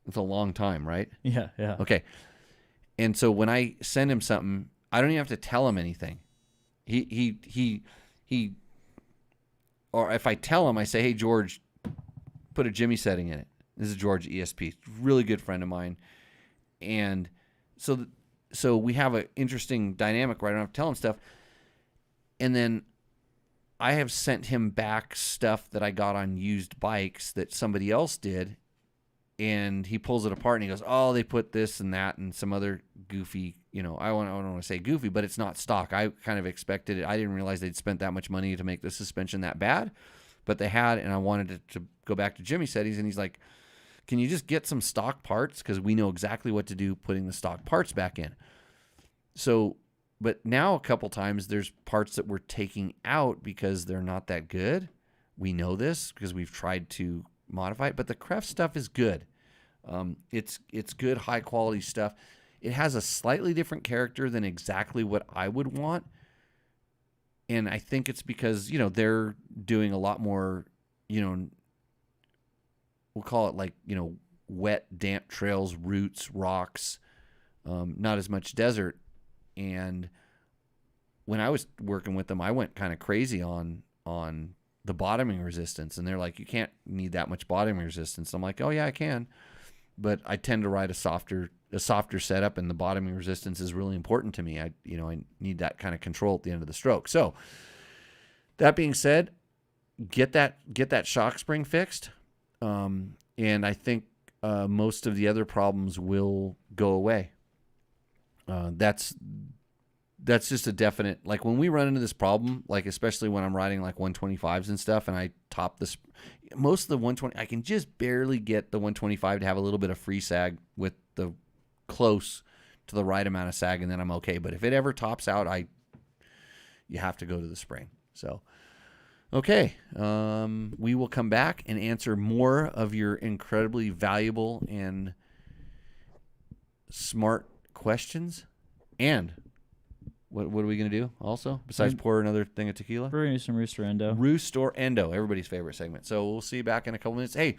It's a long time, right? Yeah. Okay. And so when I send him something, I don't even have to tell him anything. He or if I tell him, I say, "Hey George, put a Jimmy setting in it." This is George ESP, really good friend of mine, and so we have an interesting dynamic where I don't have to tell him stuff, and then I have sent him back stuff that I got on used bikes that somebody else did, and he pulls it apart and he goes, "Oh, they put this and that and some other goofy, I don't want to say goofy, but it's not stock. I kind of expected it. I didn't realize they'd spent that much money to make the suspension that bad, but they had, and I wanted it to go back to Jimmy settings, and he's like, can you just get some stock parts? Because we know exactly what to do putting the stock parts back in." So, but now a couple times there's parts that we're taking out because they're not that good. We know this because we've tried to modify it, but the Kref stuff is good. It's good, high quality stuff. It has a slightly different character than exactly what I would want. And I think it's because, they're doing a lot more, we'll call it like, wet, damp trails, roots, rocks, not as much desert. And when I was working with them, I went kind of crazy on the bottoming resistance. And they're like, you can't need that much bottoming resistance. I'm like, oh yeah, I can. But I tend to ride a softer setup, and the bottoming resistance is really important to me. I need that kind of control at the end of the stroke. So that being said, get that shock spring fixed. And I think most of the other problems will go away. That's just a definite, like when we run into this problem, like especially when I'm riding like 125s and stuff, and I top this, most of the 120, I can just barely get the 125 to have a little bit of free sag with the close to the right amount of sag, and then I'm okay. But if it ever tops out, you have to go to the spring. So, okay, we will come back and answer more of your incredibly valuable and smart questions. And what are we going to do also, besides pour another thing of tequila? We're going to do some Roost or Endo. Roost or Endo, everybody's favorite segment. So we'll see you back in a couple minutes. Hey,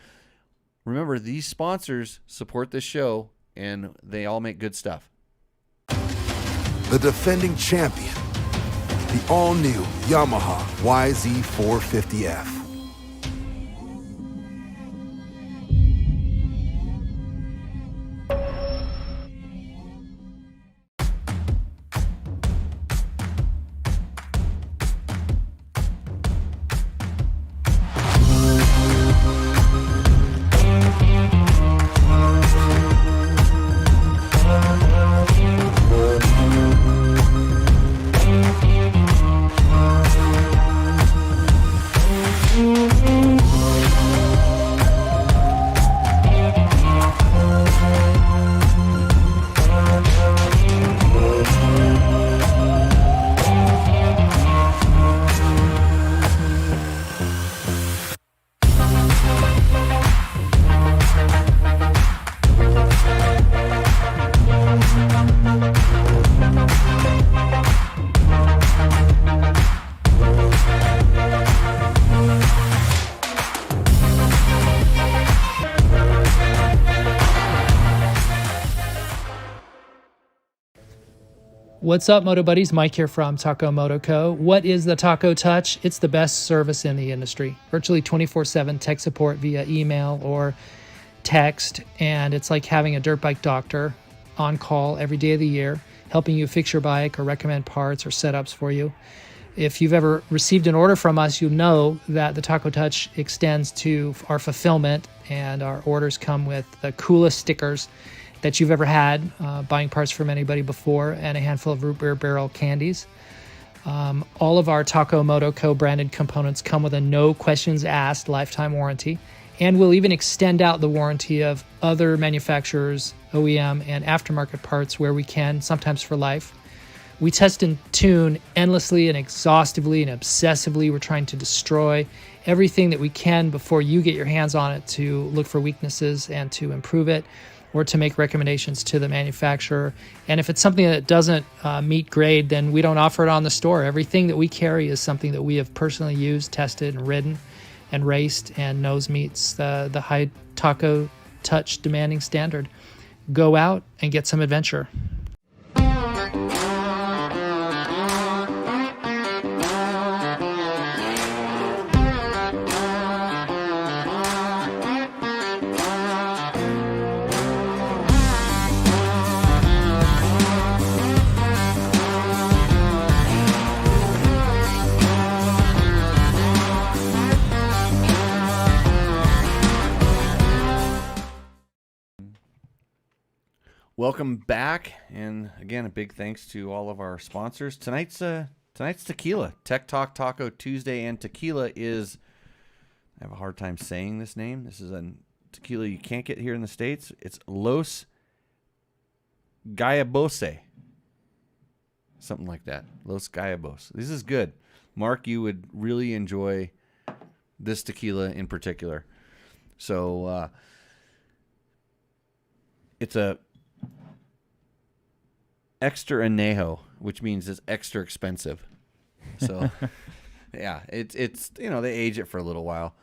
remember, these sponsors support this show, and they all make good stuff. The defending champion, the all-new Yamaha YZ450F. What's up, Moto Buddies? Mike here from Taco Moto Co. What is the Taco Touch? It's the best service in the industry. Virtually 24/7 tech support via email or text, and it's like having a dirt bike doctor on call every day of the year, helping you fix your bike or recommend parts or setups for you. If you've ever received an order from us, you know that the Taco Touch extends to our fulfillment, and our orders come with the coolest stickers that you've ever had, buying parts from anybody before, and a handful of root beer barrel candies. All of our Taco Moto Co. branded components come with a no questions asked lifetime warranty, and we'll even extend out the warranty of other manufacturers, OEM, and aftermarket parts where we can, sometimes for life. We test and tune endlessly and exhaustively and obsessively. We're trying to destroy everything that we can before you get your hands on it to look for weaknesses and to improve it, or to make recommendations to the manufacturer. And if it's something that doesn't meet grade, then we don't offer it on the store. Everything that we carry is something that we have personally used, tested, and ridden, and raced, and knows meets the high Taco Touch demanding standard. Go out and get some adventure. Welcome back, and again, a big thanks to all of our sponsors. Tonight's tequila, Tech Talk Taco Tuesday, and tequila is, I have a hard time saying this name. This is a tequila you can't get here in the States. It's Los Guayabos, something like that. Los Guayabos. This is good. Mark, you would really enjoy this tequila in particular. So it's a extra añejo, which means it's extra expensive. So yeah, it's they age it for a little while.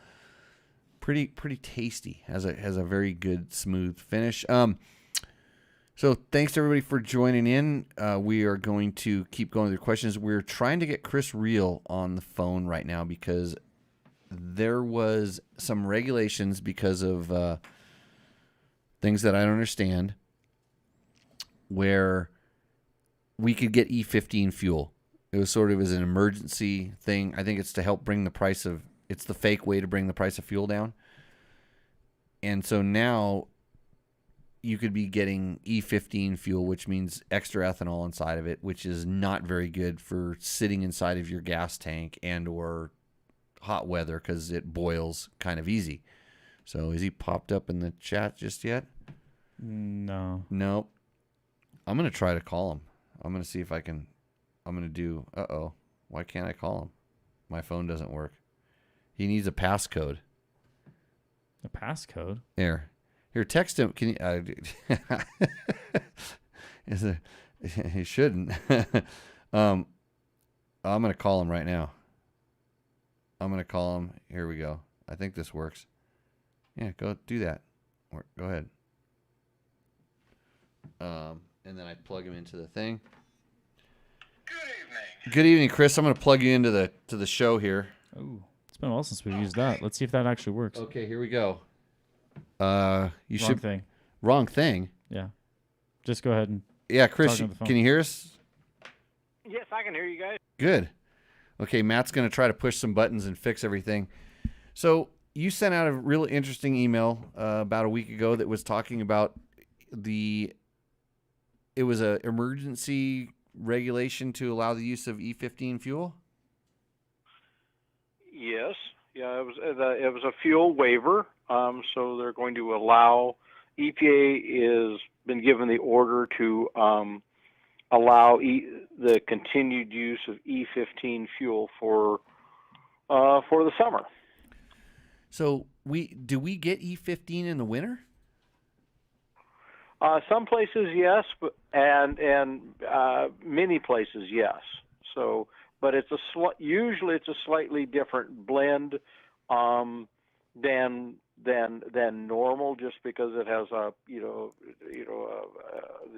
Pretty tasty. Has a very good smooth finish. So thanks to everybody for joining in. We are going to keep going with your questions. We're trying to get Chris Reel on the phone right now because there was some regulations because of things that I don't understand where we could get E15 fuel. It was sort of as an emergency thing. I think it's to help bring the price of, it's the fake way to bring the price of fuel down. And so now you could be getting E15 fuel, which means extra ethanol inside of it, which is not very good for sitting inside of your gas tank and or hot weather because it boils kind of easy. So is he popped up in the chat just yet? No. Nope. I'm going to try to call him. I'm going to see if I can. I'm going to do. Uh-oh. Why can't I call him? My phone doesn't work. He needs a passcode. A passcode? Here, text him. Can you? He shouldn't. I'm going to call him right now. I'm going to call him. Here we go. I think this works. Yeah, go do that. Go ahead. And then I plug him into the thing. Good evening, Chris. I'm going to plug you into the show here. Oh, it's been a while since we've used that. Let's see if that actually works. Okay, here we go. Wrong thing. Wrong thing. Yeah. Just go ahead and. Yeah, Chris, can you hear us? Yes, I can hear you guys. Good. Okay, Matt's going to try to push some buttons and fix everything. So you sent out a really interesting email about a week ago that was talking about it was an emergency regulation to allow the use of E15 fuel? Yes. Yeah, it was a fuel waiver. So they're going to allow, EPA has been given the order to allow the continued use of E15 fuel for the summer. So do we get E15 in the winter? Some places, yes, and many places, yes. So, but usually it's a slightly different blend than than normal, just because it has the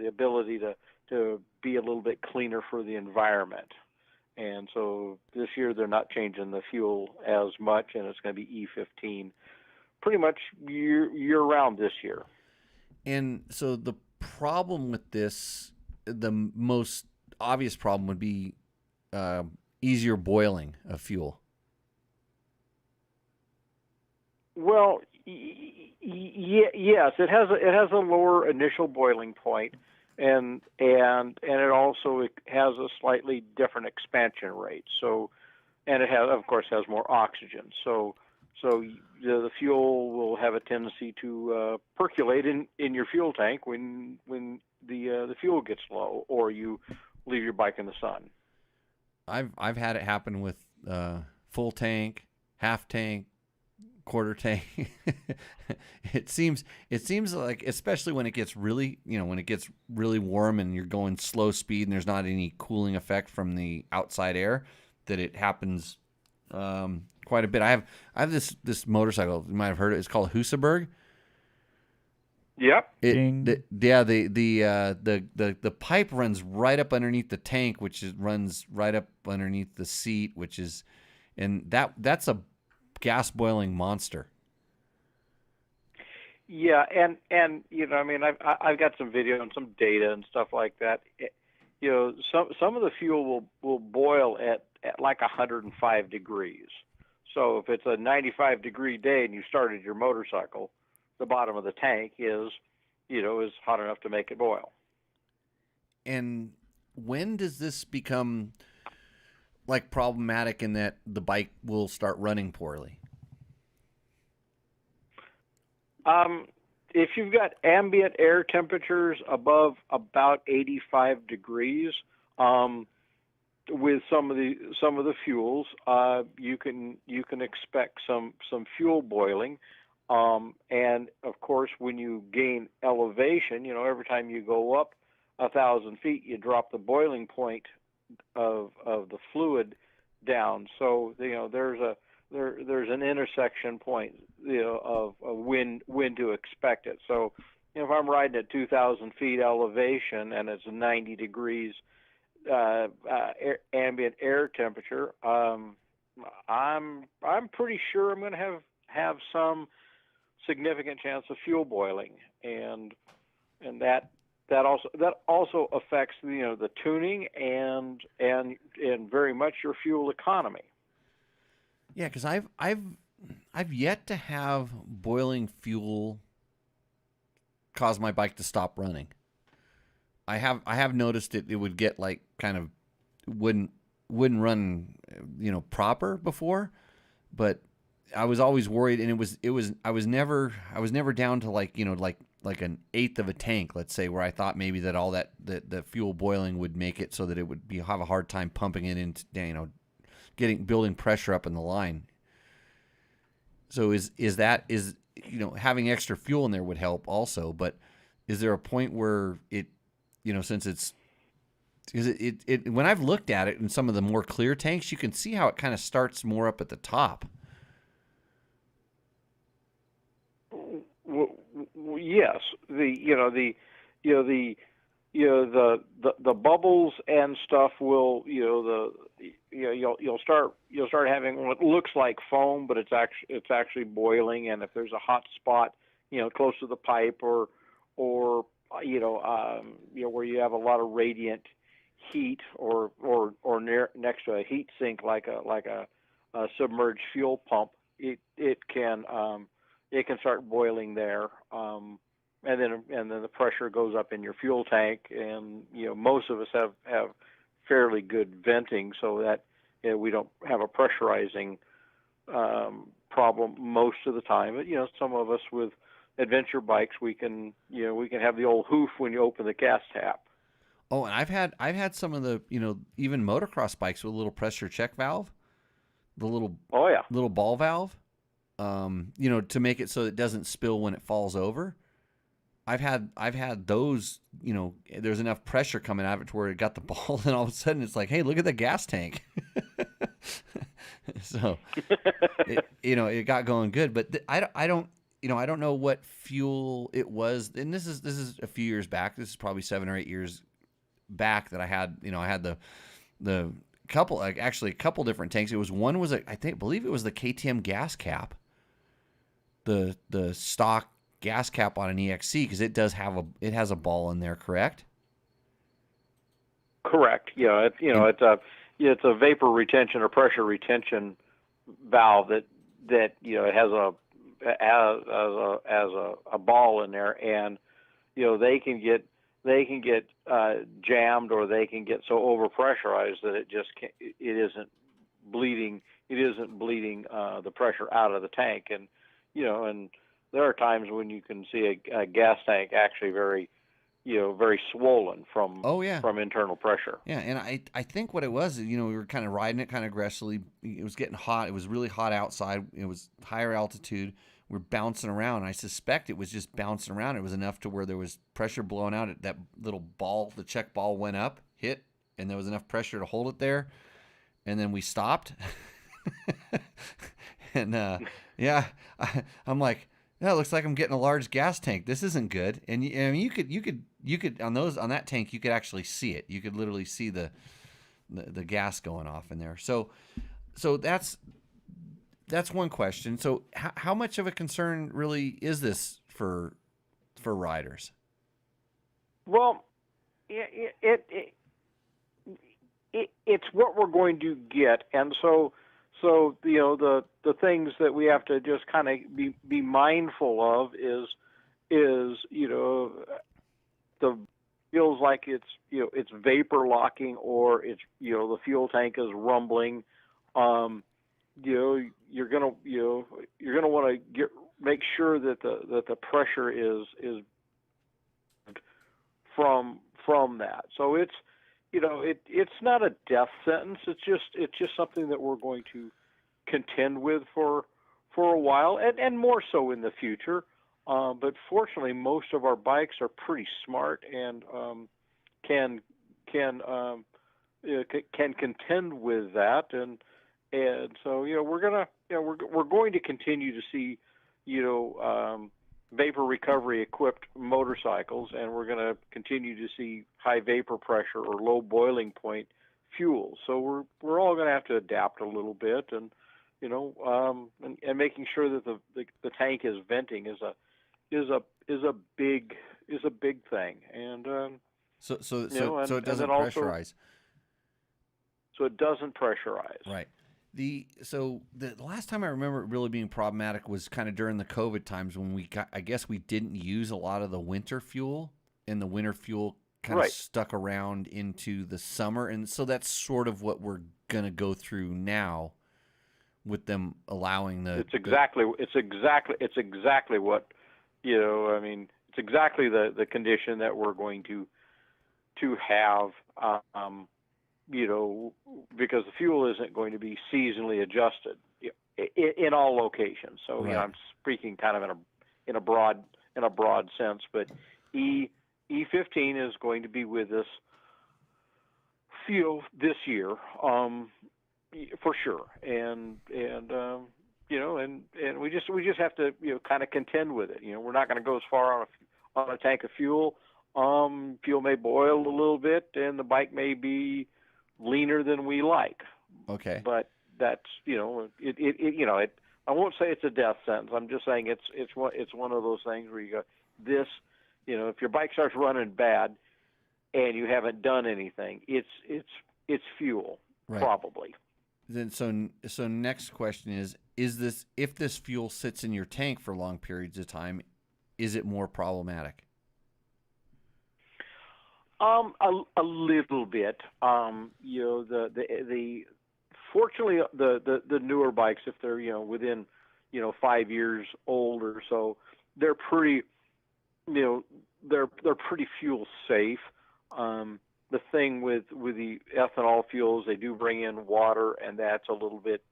ability to be a little bit cleaner for the environment. And so this year they're not changing the fuel as much, and it's going to be E15 pretty much year round this year. And so the problem with this, the most obvious problem would be easier boiling of fuel. Well, yes, it has a lower initial boiling point, and it also has a slightly different expansion rate. So, and it has, of course, has more oxygen. So the fuel will have a tendency to percolate in your fuel tank when the fuel gets low, or you leave your bike in the sun. I've had it happen with full tank, half tank, quarter tank. It seems like, especially when it gets really warm and you're going slow speed and there's not any cooling effect from the outside air, that it happens quite a bit. I have this motorcycle. You might have heard it. It's called Husaberg. Yep. The pipe runs right up underneath the tank, runs right up underneath the seat, and that's a gas boiling monster. Yeah, and I mean, I've got some video and some data and stuff like that. Some of the fuel will boil at like 105 degrees. So if it's a 95-degree day and you started your motorcycle, the bottom of the tank is hot enough to make it boil. And when does this become like problematic in that the bike will start running poorly? If you've got ambient air temperatures above about 85 degrees, with some of the fuels, you can expect some fuel boiling. And of course, when you gain elevation, every time you go up 1,000 feet, you drop the boiling point of the fluid down. So there's an intersection point of when to expect it. So if I'm riding at 2,000 feet elevation and it's 90 degrees ambient air temperature, I'm pretty sure I'm going to have some significant chance of fuel boiling, and that also affects the tuning and very much your fuel economy. Yeah, because I've yet to have boiling fuel cause my bike to stop running. I have noticed it would get like kind of wouldn't run proper before, but I was always worried, and I was never down to like an eighth of a tank, let's say, where I thought maybe that all that the fuel boiling would make it so that it would have a hard time pumping it into building pressure up in the line. So is having extra fuel in there would help also, but is there a point where it since it's when I've looked at it in some of the more clear tanks, you can see how it kind of starts more up at the top. Yes, the bubbles and stuff will you'll start having what looks like foam, but it's actually boiling. And if there's a hot spot close to the pipe or where you have a lot of radiant heat or next to a heat sink like a submerged fuel pump, it can start boiling there, and then the pressure goes up in your fuel tank, and most of us have fairly good venting, so that we don't have a pressurizing problem most of the time. But some of us with adventure bikes, we can have the old hoof when you open the gas tap. Oh, and I've had some of the even motocross bikes with a little pressure check valve, the little ball valve. To make it so it doesn't spill when it falls over. I've had those, there's enough pressure coming out of it to where it got the ball, and all of a sudden it's like, hey, look at the gas tank. So, it got going good, but I don't, I don't know what fuel it was, and this is a few years back. This is probably 7 or 8 years back that I had the couple, like actually a couple different tanks. It was one was believe it was the KTM gas cap, the stock gas cap on an EXC, because it has a ball in there, correct? Correct. Yeah, it's a vapor retention or pressure retention valve that it has a ball in there, and they can get jammed, or they can get so overpressurized that it isn't bleeding the pressure out of the tank. And and there are times when you can see a gas tank actually very swollen from internal pressure. Yeah, and I think what it was, we were kind of riding it kind of aggressively. It was getting hot. It was really hot outside. It was higher altitude. We're bouncing around. I suspect it was just bouncing around. It was enough to where there was pressure blowing out. That little ball, the check ball, went up, hit, and there was enough pressure to hold it there. And then we stopped. And I'm like, yeah, it looks like I'm getting a large gas tank. This isn't good. And I mean, you could on that tank, you could actually see it. You could literally see the gas going off in there. So that's one question. So how much of a concern really is this for riders? Well, it's what we're going to get, and so the things that we have to just kind of be mindful of is the feels like it's vapor locking, or it's the fuel tank is rumbling. You're gonna want to make sure that the pressure is from that. So it's not a death sentence. It's just something that we're going to contend with for a while, and more so in the future. But fortunately, most of our bikes are pretty smart and can contend with that, and so we're going to continue to see vapor recovery equipped motorcycles, and we're going to continue to see high vapor pressure or low boiling point fuels. So we're all going to have to adapt a little bit, and and making sure that the tank is venting is a big thing, and so it doesn't pressurize. So it doesn't pressurize. Right. The last time I remember it really being problematic was kind of during the COVID times, when I guess we didn't use a lot of the winter fuel, and the winter fuel kind of stuck around into the summer, and so that's sort of what we're gonna go through now, with them allowing it's exactly what it's exactly the condition that we're going to have. Because the fuel isn't going to be seasonally adjusted in all locations. So I'm speaking kind of in a broad sense, but E15 is going to be with us this year, for sure, and we just have to kind of contend with it. We're not going to go as far on a tank of fuel. Fuel may boil a little bit, and the bike may be leaner than we like. Okay. But that's I won't say it's a death sentence. I'm just saying it's one of those things where you go, this, if your bike starts running bad and you haven't done anything, it's fuel, probably. Then so next question is this, if this fuel sits in your tank for long periods of time, is it more problematic? A little bit. Fortunately, the newer bikes, if they're within 5 years old or so, they're pretty they're pretty fuel safe. The thing with the ethanol fuels, they do bring in water, and that's a little bit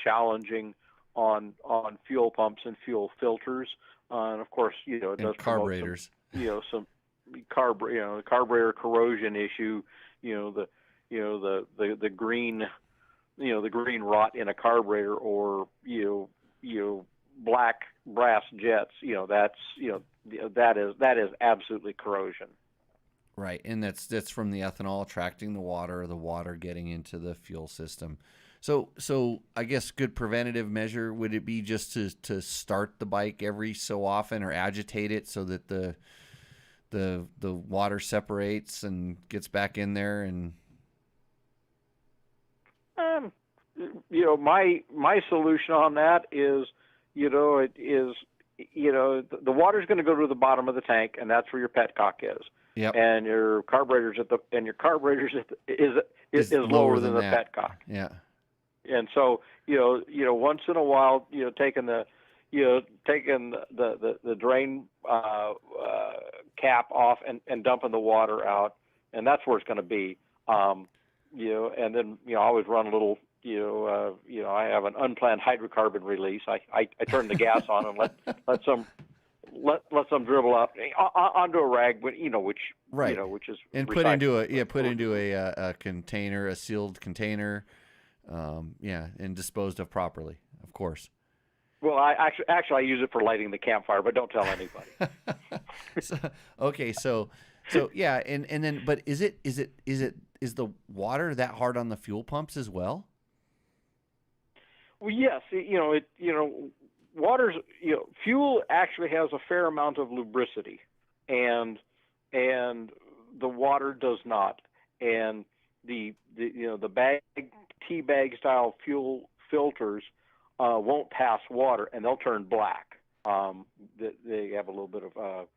challenging on fuel pumps and fuel filters, and of course it does carburetors. Some carburetor corrosion issue, the green rot in a carburetor, or black brass jets, that's that is absolutely corrosion. Right, and that's from the ethanol attracting the water getting into the fuel system. So I guess good preventative measure, would it be just to start the bike every so often or agitate it so that the water separates and gets back in there? And my solution on that is, the water's going to go to the bottom of the tank, and that's where your petcock is. Yep. And your carburetor's is lower than the petcock. Yeah. And so, once in a while, taking the drain cap off and dumping the water out, and that's where it's going to be. And then I always run a little. I have an unplanned hydrocarbon release. I turn the gas on and let some dribble up onto a rag, which right. Which is and put into a container, a sealed container. And disposed of properly, of course. Well, I actually use it for lighting the campfire, but don't tell anybody. So yeah, and then, but is the water that hard on the fuel pumps as well? Well, yes, water's fuel actually has a fair amount of lubricity, and the water does not, and the tea bag style fuel filters won't pass water, and they'll turn black. They have a little bit of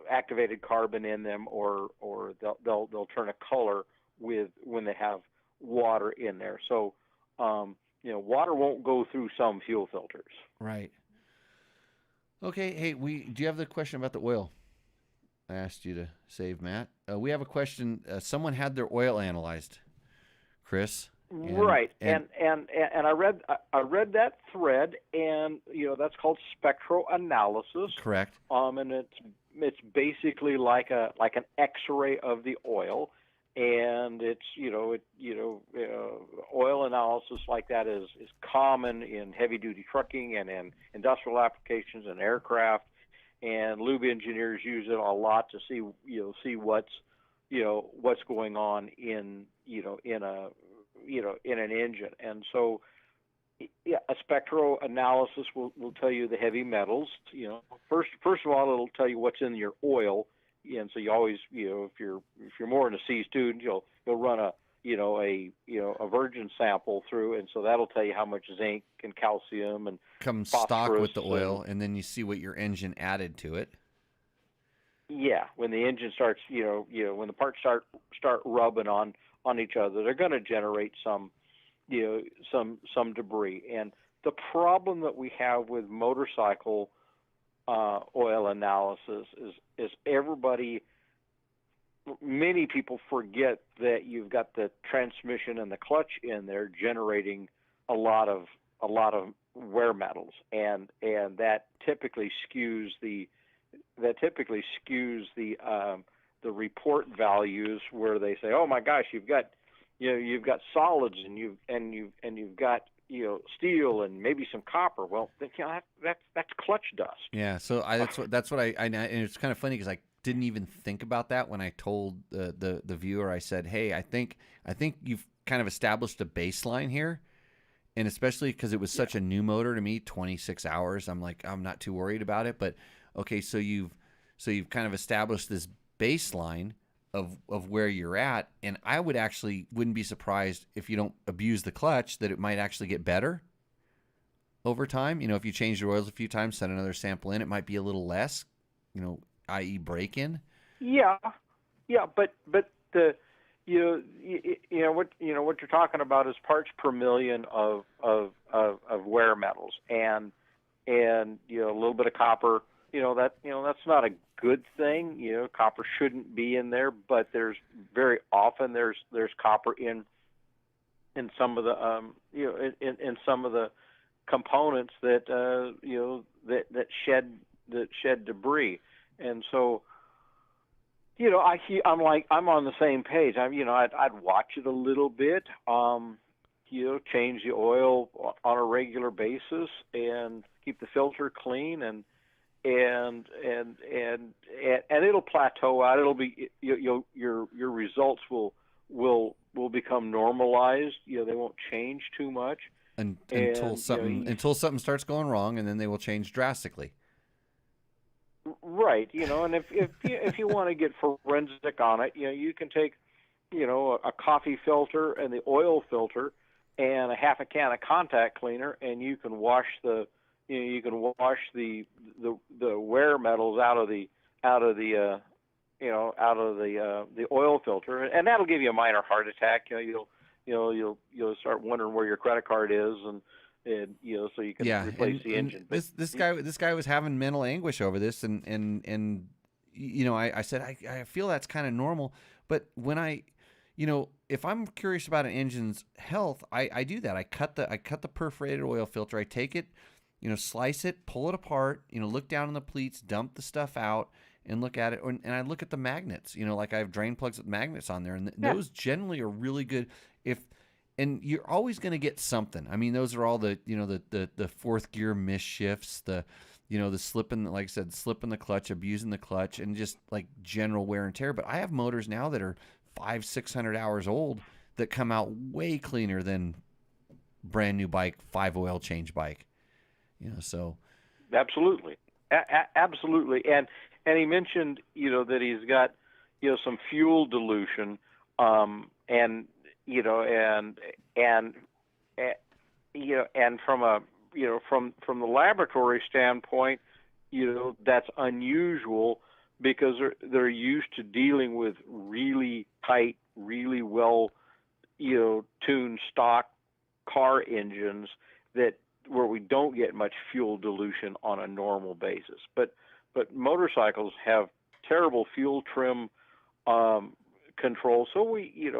activated carbon in them, or they'll turn a color when they have water in there. So water won't go through some fuel filters. Right. Okay. Hey, do you have the question about the oil? I asked you to save, Matt. We have a question. Someone had their oil analyzed, Chris. Right. And I read that thread, and that's called spectroanalysis. Correct. And it's basically like an X-ray of the oil, and it's oil analysis like that is common in heavy duty trucking and in industrial applications and aircraft. And lube engineers use it a lot to see what's going on in an engine. And so, a spectroanalysis will tell you the heavy metals. First of all, it'll tell you what's in your oil. And so you always, if you're more in a C student, you'll run a virgin sample through, and so that'll tell you how much zinc and calcium and comes stock with the oil, and then you see what your engine added to it. Yeah, when the engine starts, when the parts start rubbing on each other, they're going to generate some debris. And the problem that we have with motorcycle oil analysis is many people forget that you've got the transmission and the clutch in there generating a lot of wear metals, and that typically skews the report values, where they say, oh my gosh, you've got solids and you've got steel and maybe some copper. Well, that's clutch dust. Yeah, so that's what I and it's kind of funny because I didn't even think about that when I told the viewer. I said, hey, I think you've kind of established a baseline here, and especially because it was such a new motor to me, 26 hours. I'm like, I'm not too worried about it. But okay, so you've kind of established this baseline of where you're at, and I wouldn't be surprised if you don't abuse the clutch that it might actually get better over time. If you change your oils a few times, send another sample in, it might be a little less, i.e. break in. Yeah, but the what you're talking about is parts per million of wear metals, and a little bit of copper. That's not a good thing. Copper shouldn't be in there, but there's very often there's copper in some of the in some of the components that that shed debris. And so I'm on the same page. I'd watch it a little bit. change the oil on a regular basis and keep the filter clean, and it'll plateau out. It'll be your results will become normalized. They won't change too much until something starts going wrong, and then they will change drastically. Right, and if you want to get forensic on it, you can take, a coffee filter and the oil filter and a half a can of contact cleaner, and you can wash the wear metals out of the oil filter, and that'll give you a minor heart attack. You'll start wondering where your credit card is, and so you can replace the engine. This guy was having mental anguish over this, and I said I feel that's kind of normal, but when if I'm curious about an engine's health, I do that. I cut the perforated oil filter. I take it, slice it, pull it apart, look down on the pleats, dump the stuff out, and look at it. And I look at the magnets, like I have drain plugs with magnets on there, and those generally are really good. And you're always going to get something. I mean, those are all the fourth gear misshifts, the slipping, like I said, slipping the clutch, abusing the clutch, and just like general wear and tear. But I have motors now that are 500-600 hours old that come out way cleaner than brand new bike, 5 oil change bike. So absolutely, absolutely. And he mentioned that he's got some fuel dilution, and from a from the laboratory standpoint, that's unusual, because they're used to dealing with really tight, really well tuned stock car engines where we don't get much fuel dilution on a normal basis. But motorcycles have terrible fuel trim control, so we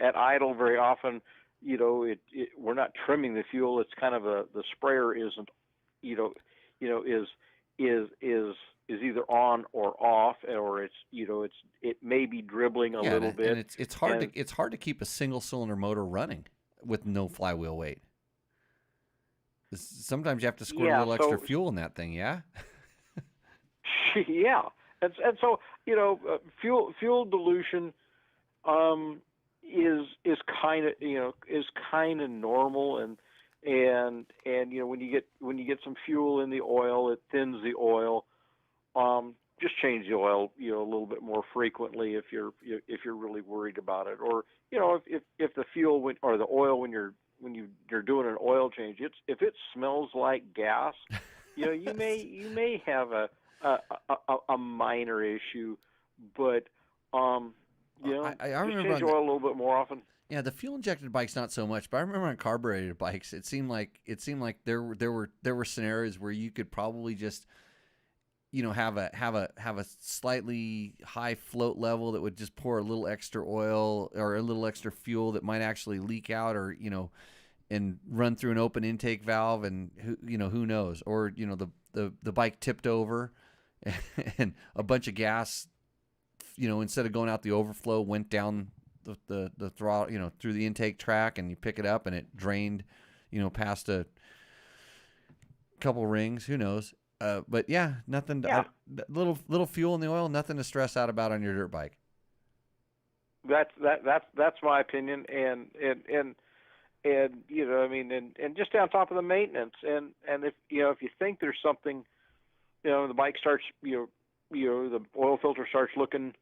at idle very often we're not trimming the fuel. It's kind of the sprayer isn't is either on or off, or it may be dribbling a little bit. And it's hard to keep a single cylinder motor running with no flywheel weight. Sometimes you have to squirt a little extra fuel in that thing. Yeah. Yeah, and so fuel dilution is kind of normal, and when you get some fuel in the oil, it thins the oil. Just change the oil a little bit more frequently if you're really worried about it, or if the fuel or the oil when you're doing an oil change, if it smells like gas, you may have a minor issue, but I remember change oil a little bit more often. Yeah, the fuel injected bikes not so much, but I remember on carbureted bikes, it seemed like there were scenarios where you could probably just have a slightly high float level that would just pour a little extra oil or a little extra fuel that might actually leak out, or and run through an open intake valve, and who knows, or the bike tipped over and a bunch of gas instead of going out the overflow went down the throttle, through the intake track, and you pick it up and it drained past a couple rings, who knows. But yeah, nothing. Little fuel in the oil, nothing to stress out about on your dirt bike. That's my opinion, and and just on top of the maintenance, and if you think there's something, the bike starts, the oil filter starts looking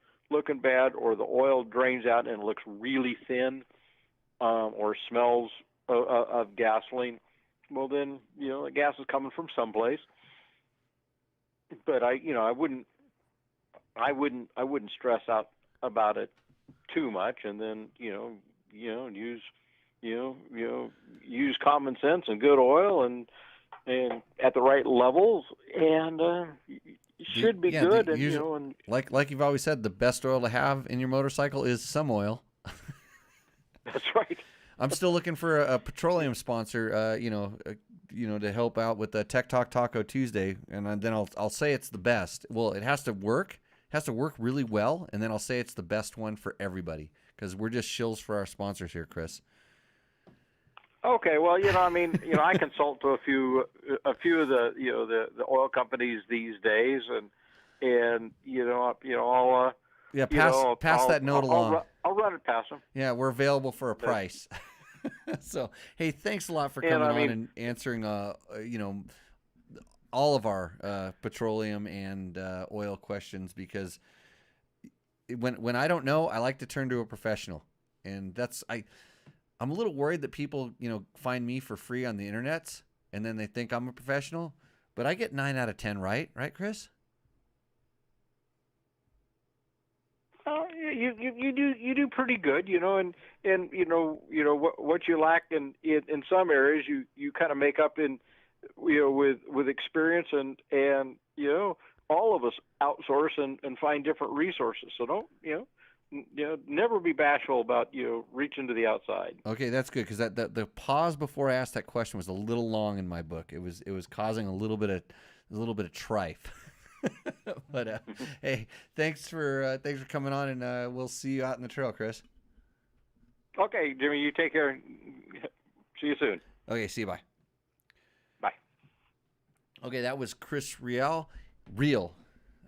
bad, or the oil drains out and it looks really thin, or smells of gasoline, well then the gas is coming from someplace. But I wouldn't stress out about it too much, and then use common sense and good oil and at the right levels, and should be good. And like you've always said, the best oil to have in your motorcycle is some oil. That's right. I'm still looking for a petroleum sponsor, to help out with the Tech Talk Taco Tuesday, and then I'll say it's the best. Well, it has to work really well, and then I'll say it's the best one for everybody, because we're just shills for our sponsors here, Chris. Okay, well, I mean, I consult to a few of the, the oil companies these days, and I'll Yeah, pass that note along. I'll run it past them. Yeah, we're available for a price. So, hey, thanks a lot for And, coming I on mean- and answering, all of our petroleum and oil questions, because when I don't know, I like to turn to a professional, and I'm a little worried that people, find me for free on the internets, and then they think I'm a professional, but I get 9 out of 10 right, Chris? You do pretty good, and what you lack in some areas you kind of make up in with experience, and all of us outsource and find different resources. So don't never be bashful about reaching to the outside. Okay, that's good, because the pause before I asked that question was a little long in my book. It was causing a little bit of trife. But hey, thanks for coming on, and we'll see you out in the trail, Chris. Okay, Jimmy, you take care. See you soon. Okay, see you. Bye. Bye. Okay, that was Chris Real.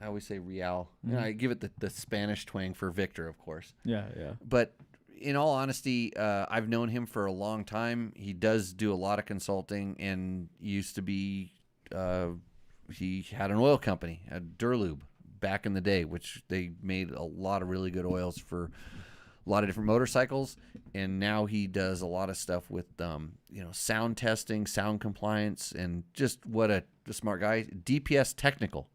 I always say Real. I give it the Spanish twang for Victor, of course. Yeah. But in all honesty, I've known him for a long time. He does do a lot of consulting, and used to be he had an oil company, a Durlube, back in the day, which they made a lot of really good oils for a lot of different motorcycles. And now he does a lot of stuff with sound testing, sound compliance, and just what a smart guy. DPS Technical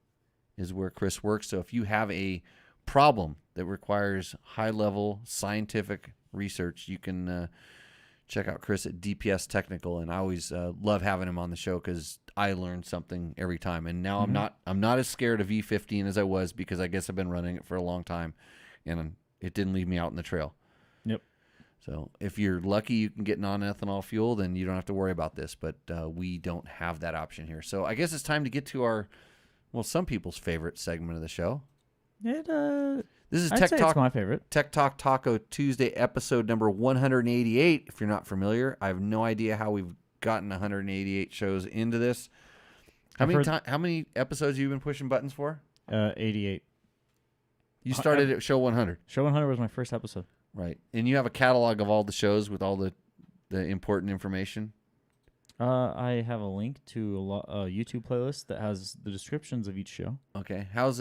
is where Chris works. So if you have a problem that requires high-level scientific research, you can check out Chris at DPS Technical. And I always love having him on the show, because I learn something every time. And now I'm not as scared of E15 as I was, because I guess I've been running it for a long time, and it didn't leave me out in the trail. Yep. So if you're lucky you can get non-ethanol fuel, then you don't have to worry about this. But we don't have that option here. So I guess it's time to get to our, some people's favorite segment of the show. This is I'd say it's my favorite. Tech Talk Taco Tuesday, episode number 188. If you're not familiar, I have no idea how we've gotten 188 shows into this. How many episodes have you been pushing buttons for? 88. You started at show 100. Show 100 was my first episode. Right. And you have a catalog of all the shows with all the important information? I have a link to a YouTube playlist that has the descriptions of each show. Okay. How's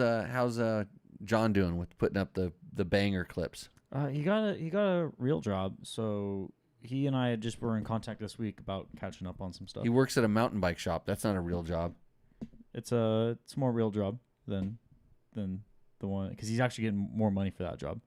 John doing with putting up the banger clips? He got a real job, so he and I just were in contact this week about catching up on some stuff. He works at a mountain bike shop. That's not a real job. It's a more real job than the one, because he's actually getting more money for that job.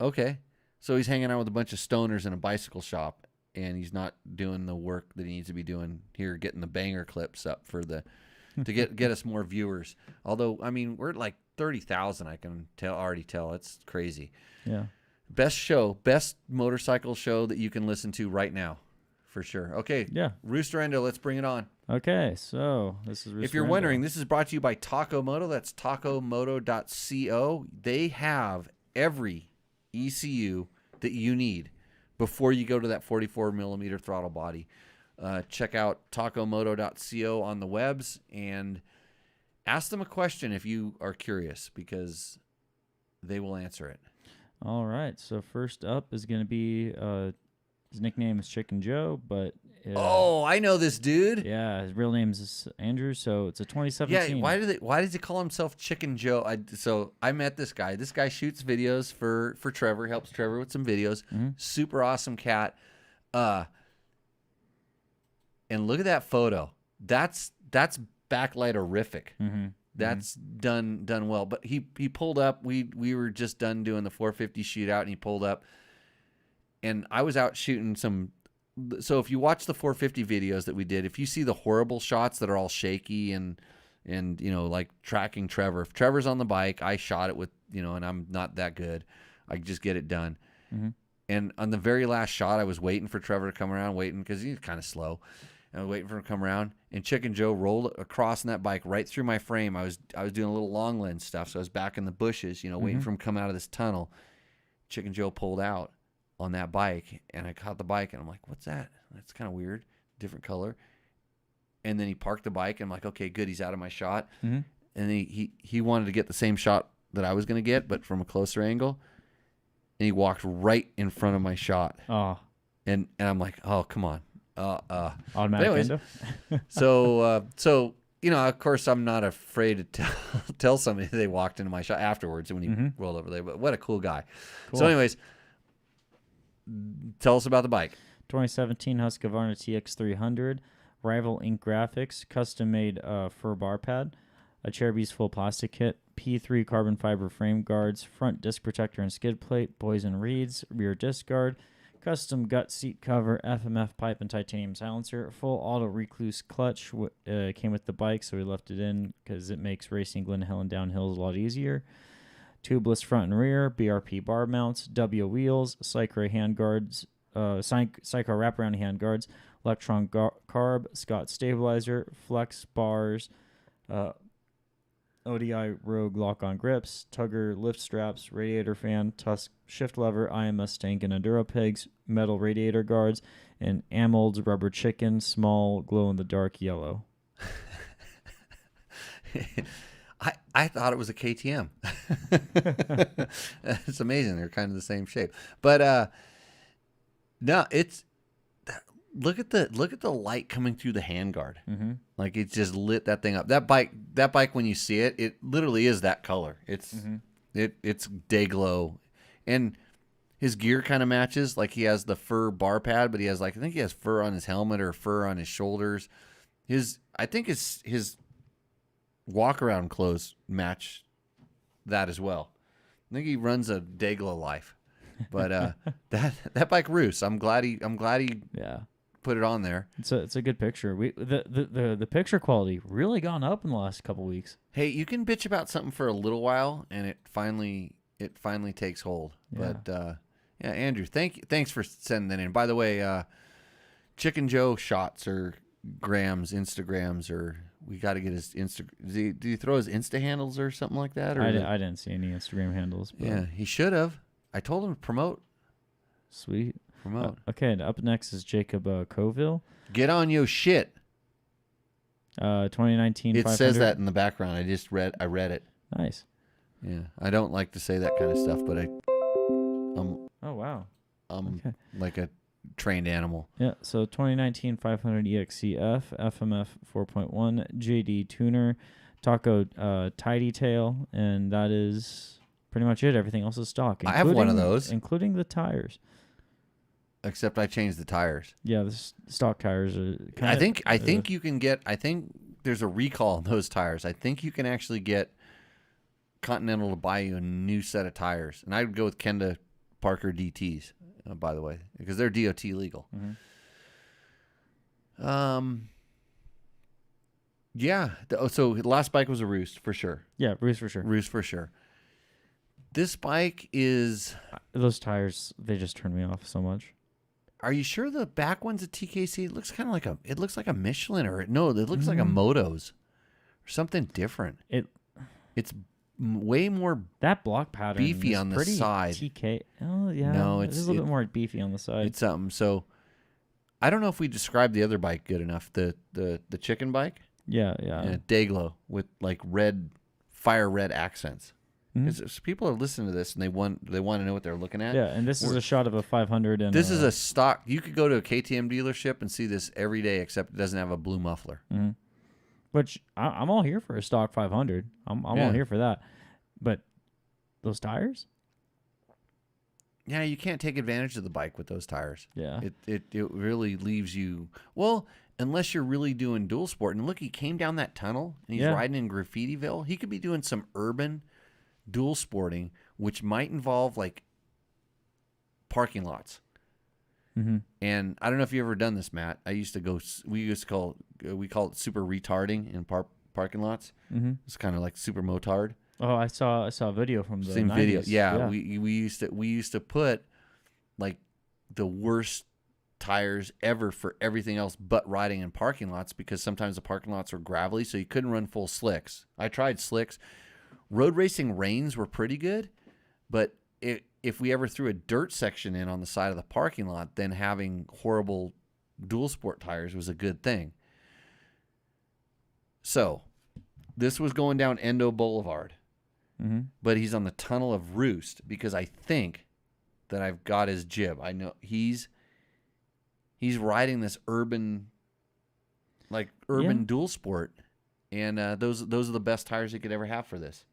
Okay. So he's hanging out with a bunch of stoners in a bicycle shop, and he's not doing the work that he needs to be doing here, getting the banger clips up for to get us more viewers. Although, I mean, we're at like 30,000, I can already tell. It's crazy. Yeah. Best motorcycle show that you can listen to right now, for sure. Okay. Yeah. Roost or Endo, let's bring it on. Okay, so this is Roost If you're or Endo. wondering, this is brought to you by Taco Moto. That's tacomoto.co. They have every ECU that you need before you go to that 44 millimeter throttle body. Check out tacomoto.co on the webs and ask them a question if you are curious, because they will answer it. All right, so first up is going to be his nickname is Chicken Joe, but I know this dude. Yeah, his real name is Andrew, so it's a 2017. Yeah, why does he call himself Chicken Joe? I met this guy. This guy shoots videos for Trevor, helps Trevor with some videos. Mm-hmm. Super awesome cat. And look at that photo. That's backlight-orific. Mm-hmm. That's done well. But he pulled up. We were just done doing the 450 shootout, and he pulled up. And I was out shooting some. So if you watch the 450 videos that we did, if you see the horrible shots that are all shaky and like tracking Trevor. If Trevor's on the bike, I shot it with, and I'm not that good. I just get it done. Mm-hmm. And on the very last shot, I was waiting for Trevor to come around, because he's kind of slow. And I was waiting for him to come around, and Chicken Joe rolled across on that bike right through my frame. I was doing a little long lens stuff, so I was back in the bushes, waiting for him to come out of this tunnel. Chicken Joe pulled out on that bike, and I caught the bike, and I'm like, what's that? that's kind of weird, different color. And then he parked the bike. And I'm like, okay, good, he's out of my shot. Mm-hmm. And he wanted to get the same shot that I was going to get, but from a closer angle. And he walked right in front of my shot. Oh. And I'm like, oh, come on. Automatic anyways, endo. so of course, I'm not afraid to tell somebody they walked into my shot afterwards when he rolled over there. But what a cool guy. Cool. So anyways, tell us about the bike. 2017 Husqvarna TX300, Rival Ink graphics, custom-made fur bar pad, a Cherubies full plastic kit, P3 carbon fiber frame guards, front disc protector and skid plate, Boysen reeds, rear disc guard, custom gut seat cover, FMF pipe and titanium silencer, full auto recluse clutch came with the bike, so we left it in because it makes racing Glen Helen downhills a lot easier. Tubeless front and rear, BRP bar mounts, W wheels, Cycro hand guards, Cycro wraparound hand guards, Electron carb, Scott stabilizer, flex bars, ODI Rogue lock-on grips, Tugger lift straps, radiator fan, Tusk shift lever, IMS tank and Enduro pegs, metal radiator guards, and Amold's rubber chicken, small glow-in-the-dark yellow. I thought it was a KTM. It's amazing. They're kind of the same shape. But no, it's look at the light coming through the handguard. Mm-hmm. Like it just lit that thing up. That bike when you see it, it literally is that color. It's it's day glow. And his gear kind of matches. Like he has the fur bar pad, but he has I think he has fur on his helmet or fur on his shoulders. I think his walk around clothes match that as well. I think he runs a day glow life. But that bike Roost. I'm glad he put it on there. It's a good picture. The picture quality really gone up in the last couple weeks. Hey, you can bitch about something for a little while, and it finally takes hold. Yeah. But yeah, Andrew, thanks for sending that in. By the way, Chicken Joe shots or Instagrams, or we got to get his Insta. Do you throw his Insta handles or something like that? Or I didn't see any Instagram handles. But yeah, he should have. I told him to promote. Sweet. Promote. Okay, and up next is Jacob Coville. Get on your shit. 2019. It 500. says that in the background. I read it. Nice. Yeah, I don't like to say that kind of stuff, but Oh wow. Okay. Like a trained animal. Yeah. So 2019 500 EXCF FMF 4.1 JD tuner, Taco Tidy Tail, and that is pretty much it. Everything else is stock. I have one of those, including the tires. Except I changed the tires. Yeah, the stock tires are. I think you can get. I think there's a recall on those tires. I think you can actually get Continental to buy you a new set of tires, and I would go with Kenda Parker DTs. By the way, because they're DOT legal. Mm-hmm. Yeah. So the last bike was a Roost for sure. Yeah, Roost for sure. Roost for sure. This bike is. Those tires, they just turn me off so much. Are you sure the back one's a TKC? It looks kind of like a Michelin, or no, it looks like a Moto's or something different. It's way more that block pattern beefy is on the pretty side. TK. Oh yeah, no, it's a little bit more beefy on the side. It's something. So I don't know if we described the other bike good enough. The chicken bike. Yeah. Dayglow with like fire red accents. Mm-hmm. Because people are listening to this and they want to know what they're looking at. Yeah, and this is a shot of a 500. And this is a stock. You could go to a KTM dealership and see this every day, except it doesn't have a blue muffler. Mm-hmm. Which I'm all here for a stock 500. I'm all here for that. But those tires? Yeah, you can't take advantage of the bike with those tires. Yeah. It really leaves you, well, unless you're really doing dual sport. And look, he came down that tunnel and he's riding in Graffitieville. He could be doing some urban dual sporting, which might involve like parking lots. Mm-hmm. And I don't know if you've ever done this, Matt. We call it super retarding in parking lots. Mm-hmm. It's kind of like super motard. Oh, I saw a video from the same 90s. video. Yeah, we used to put like the worst tires ever for everything else but riding in parking lots, because sometimes the parking lots were gravelly, so you couldn't run full slicks. I tried slicks. Road racing rains were pretty good, but if we ever threw a dirt section in on the side of the parking lot, then having horrible dual sport tires was a good thing. So this was going down Endo Boulevard, but he's on the tunnel of Roost because I think that I've got his jib. I know he's riding this urban dual sport, and those are the best tires he could ever have for this.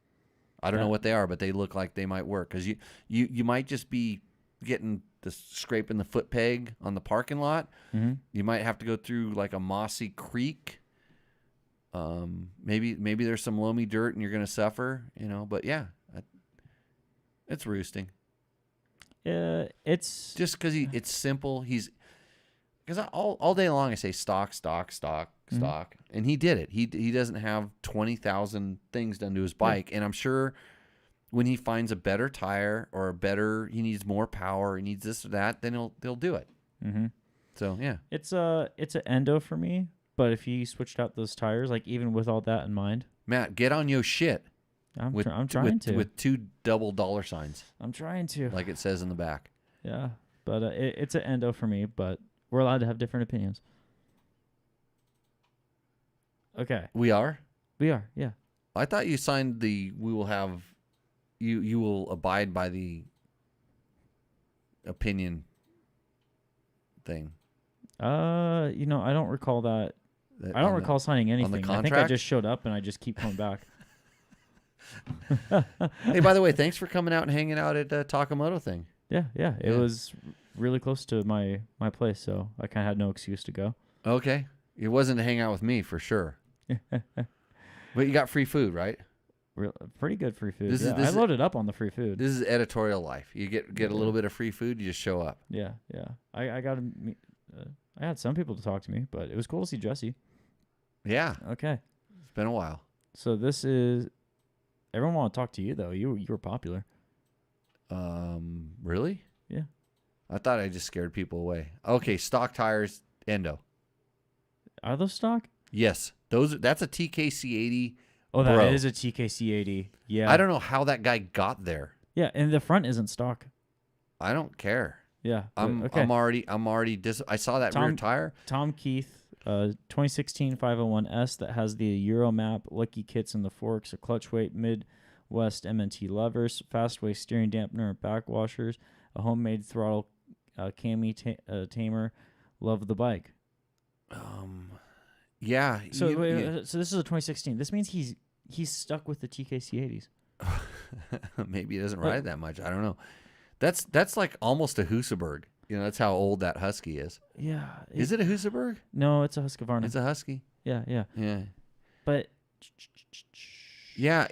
I don't know what they are, but they look like they might work because you might just be getting the scraping the foot peg on the parking lot. You might have to go through like a mossy creek. Maybe there's some loamy dirt and you're going to suffer, but yeah, it's roosting. It's just because it's simple. Because all day long I say stock, and he did it. He doesn't have 20,000 things done to his bike, and I'm sure when he finds a better tire or he needs more power, he needs this or that, then he'll do it. So yeah, it's an Endo for me. But if he switched out those tires, like even with all that in mind, Matt, get on your shit. I'm trying to with $2 double signs. I'm trying to, like it says in the back. Yeah, but it's an Endo for me. But we're allowed to have different opinions. Okay, we are. Yeah. I thought you signed we will have you will abide by the opinion thing. I don't recall that. I don't recall signing anything. I think I just showed up and I just keep coming back. Hey, by the way, thanks for coming out and hanging out at Takamoto thing. Yeah. It was really close to my place, so I kind of had no excuse to go. Okay. It wasn't to hang out with me for sure. But you got free food, right? Pretty good free food. I loaded up on the free food. This is editorial life. You get a little bit of free food, you just show up. Yeah. I got to meet. I had some people to talk to me, but it was cool to see Jesse. Yeah. Okay. It's been a while. So this is everyone want to talk to you though. You were popular. Really? Yeah. I thought I just scared people away. Okay, stock tires, Endo. Are those stock? Yes. That's a TKC80. Oh, that is a TKC80. Yeah. I don't know how that guy got there. Yeah, and the front isn't stock. I don't care. Yeah. I'm already I saw that rear tire. Tom Keith, 2016 501S that has the Euromap, Lucky Kits in the forks, a clutch weight, Midwest MNT levers, fastway steering dampener and backwashers, a homemade throttle tamer. Love the bike. Yeah. So so this is a 2016. This means he's stuck with the TKC80s. Maybe he doesn't ride that much. I don't know. That's like almost a Husaberg. That's how old that Husky is. Yeah. Is it a Husaberg? No, it's a Husqvarna. It's a Husky. Yeah. But But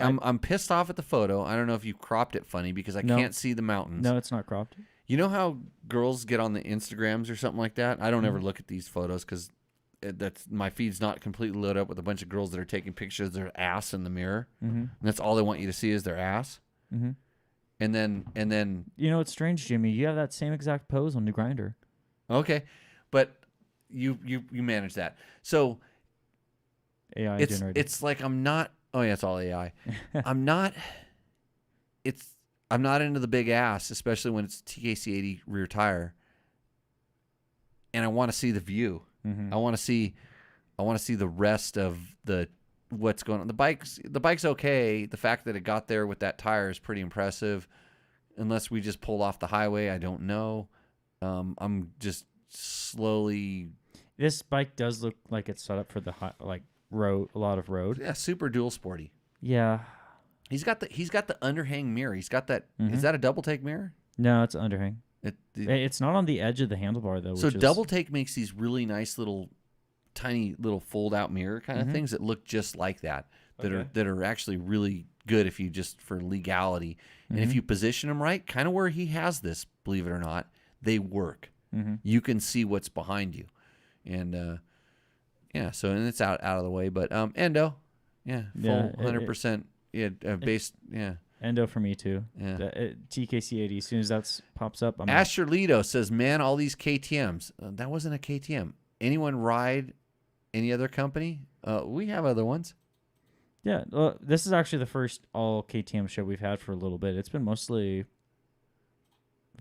I'm pissed off at the photo. I don't know if you cropped it funny because I can't see the mountains. No, it's not cropped. You know how girls get on the Instagrams or something like that? I don't ever look at these photos because that's my feed's not completely loaded up with a bunch of girls that are taking pictures of their ass in the mirror. And that's all they want you to see is their ass. And then it's strange, Jimmy. You have that same exact pose on the grinder. Okay, but you manage that. So AI generated. It's like I'm not. Oh yeah, it's all AI. I'm not into the big ass, especially when it's TKC80 rear tire. And I want to see the view. I want to see the rest of what's going on. The bike's okay. The fact that it got there with that tire is pretty impressive. Unless we just pulled off the highway, I don't know. I'm just slowly. This bike does look like it's set up for the road, a lot of road. Yeah, super dual sporty. Yeah. He's got the underhang mirror. He's got that. Is that a double take mirror? No, it's an underhang. It's not on the edge of the handlebar though. So double take makes these really nice tiny little fold out mirror kind of things that look just like that. That are actually really good if you just for legality. And if you position them right, kind of where he has this, believe it or not, they work. You can see what's behind you, and so and it's out of the way. But Endo, full 100%. Endo for me too. Yeah. TKC80. As soon as that pops up, Asher Lido says, "Man, all these KTM's. That wasn't a KTM. Anyone ride any other company? We have other ones. Yeah, this is actually the first all KTM show we've had for a little bit. It's been mostly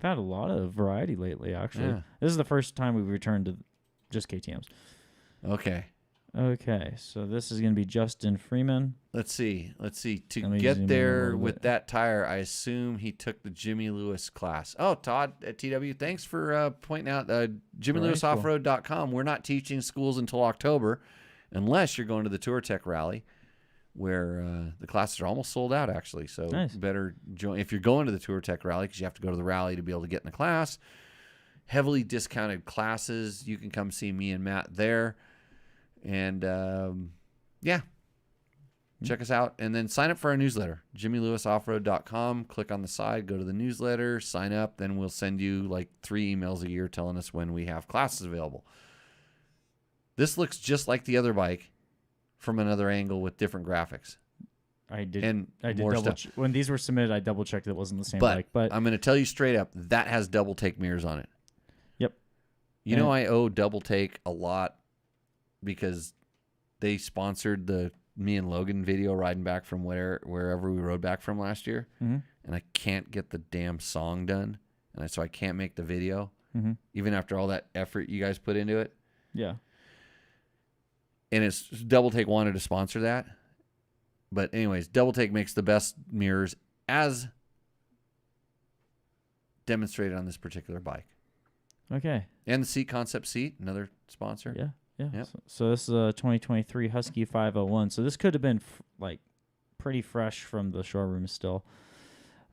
We've had a lot of variety lately, actually. Yeah. This is the first time we've returned to just KTM's. Okay. Okay, so this is going to be Justin Freeman. Let's see. To Let me zoom get in a there little with bit. that tire, I assume he took the Jimmy Lewis class. Oh, Todd at TW, thanks for pointing out JimmyLewisOffroad.com. We're not teaching schools until October, unless you're going to the Tour Tech Rally, where the classes are almost sold out, actually. So Nice. better join if you're going to the Tour Tech Rally, because you have to go to the rally to be able to get in the class. Heavily discounted classes. You can come see me and Matt there. And, yeah, check us out. And then sign up for our newsletter, JimmyLewisOffroad.com. Click on the side, go to the newsletter, sign up. Then we'll send you like 3 emails a year telling us when we have classes available. This looks just like the other bike from another angle with different graphics. I did more double stuff. when these were submitted, I double checked it wasn't the same But, bike. But I'm going to tell you straight up, that has double take mirrors on it. Yep. You know, I owe Double Take a lot because they sponsored the me and Logan video riding back from wherever we rode back from last year. Mm-hmm. And I can't get the damn song done. And so I can't make the video, Mm-hmm. even after all that effort you guys put into it. Yeah. And it's Double Take wanted to sponsor that. But anyways, Double Take makes the best mirrors as demonstrated on this particular bike. Okay. And the Seat Concept Seat, another sponsor. Yeah. Yeah. Yep. So this is a 2023 Husky 501. So this could have been pretty fresh from the showroom still.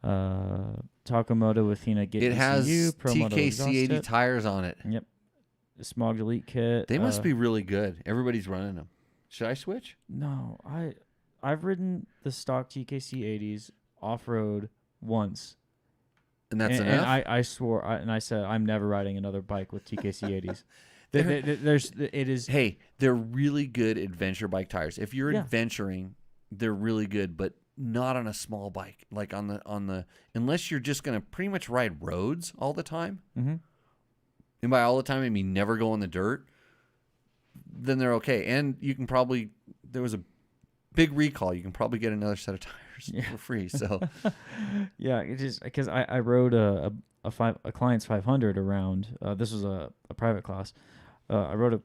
Takamoto Athena Get It has ECU, Pro Moto exhaust TKC80 tip. tires on it. Yep. Smog Delete kit. They must be really good. Everybody's running them. Should I switch? No, I've ridden the stock TKC 80s off road once. And that's and enough? I swore and I said I'm never riding another bike with TKC 80s. It is. Hey, they're really good adventure bike tires. If you're Yeah. adventuring, they're really good, but not on a small bike. Like on the unless you're just gonna pretty much ride roads all the time. Mm-hmm. And by all the time I mean never go in the dirt, then they're okay. And you can probably there was a big recall. You can probably get another set of tires for free. So Yeah, it is because I rode a client's 500 around. This was a private class. I rode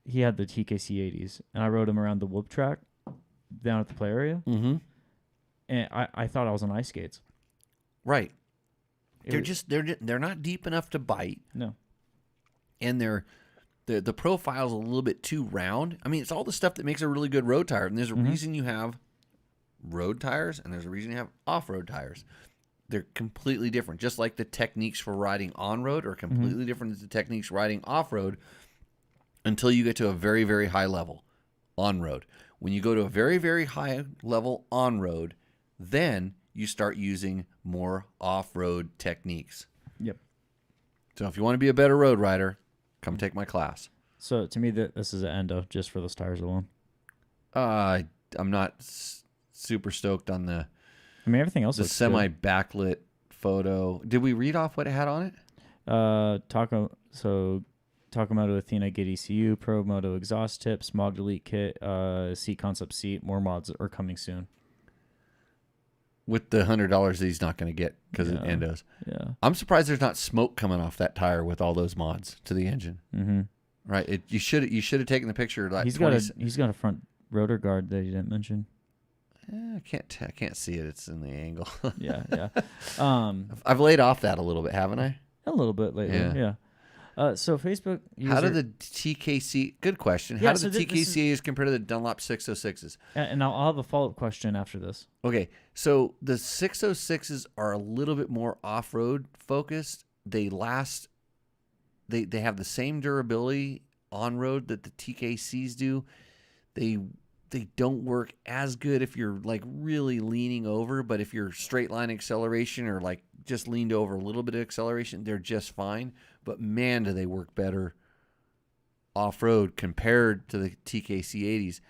he had the TKC 80s, and I rode him around the whoop track down at the play area. Mm-hmm. And I thought I was on ice skates. Right. It They're not deep enough to bite. No. And the profile's a little bit too round. I mean, it's all the stuff that makes a really good road tire. And there's a reason you have road tires, and there's a reason you have off-road tires. They're completely different. Just like the techniques for riding on-road are completely different than the techniques riding off-road until you get to a very, very high level on-road. When you go to a very, very high level on-road, then you start using more off-road techniques. Yep. So if you want to be a better road rider, come take my class. So to me, this is an Endo just for those tires alone. I'm not super stoked on the Everything else looks semi backlit photo. Did we read off what it had on it? Takamoto Athena Get ECU, Pro Moto exhaust tip, Smog Delete kit, Seat Concept Seat. More mods are coming soon. With the $100 that he's not going to get because of Endos. Yeah. I'm surprised there's not smoke coming off that tire with all those mods to the engine. Mm-hmm. Right. You should have taken the picture. Like He's got a front rotor guard that he didn't mention. I can't see it. It's in the angle. Yeah. I've laid off that a little bit, haven't I? A little bit lately. Yeah. So Facebook user, How do the TKC? Good question. Yeah, How do so the this TKCAs compare to the Dunlop 606s? and I'll have a follow-up question after this. Okay, so the 606s are a little bit more off-road focused. They last. They have the same durability on road that the TKCs do. They don't work as good if you're like really leaning over, but if you're straight line acceleration or like just leaned over a little bit of acceleration, they're just fine. But man, do they work better off-road compared to the TKC 80s.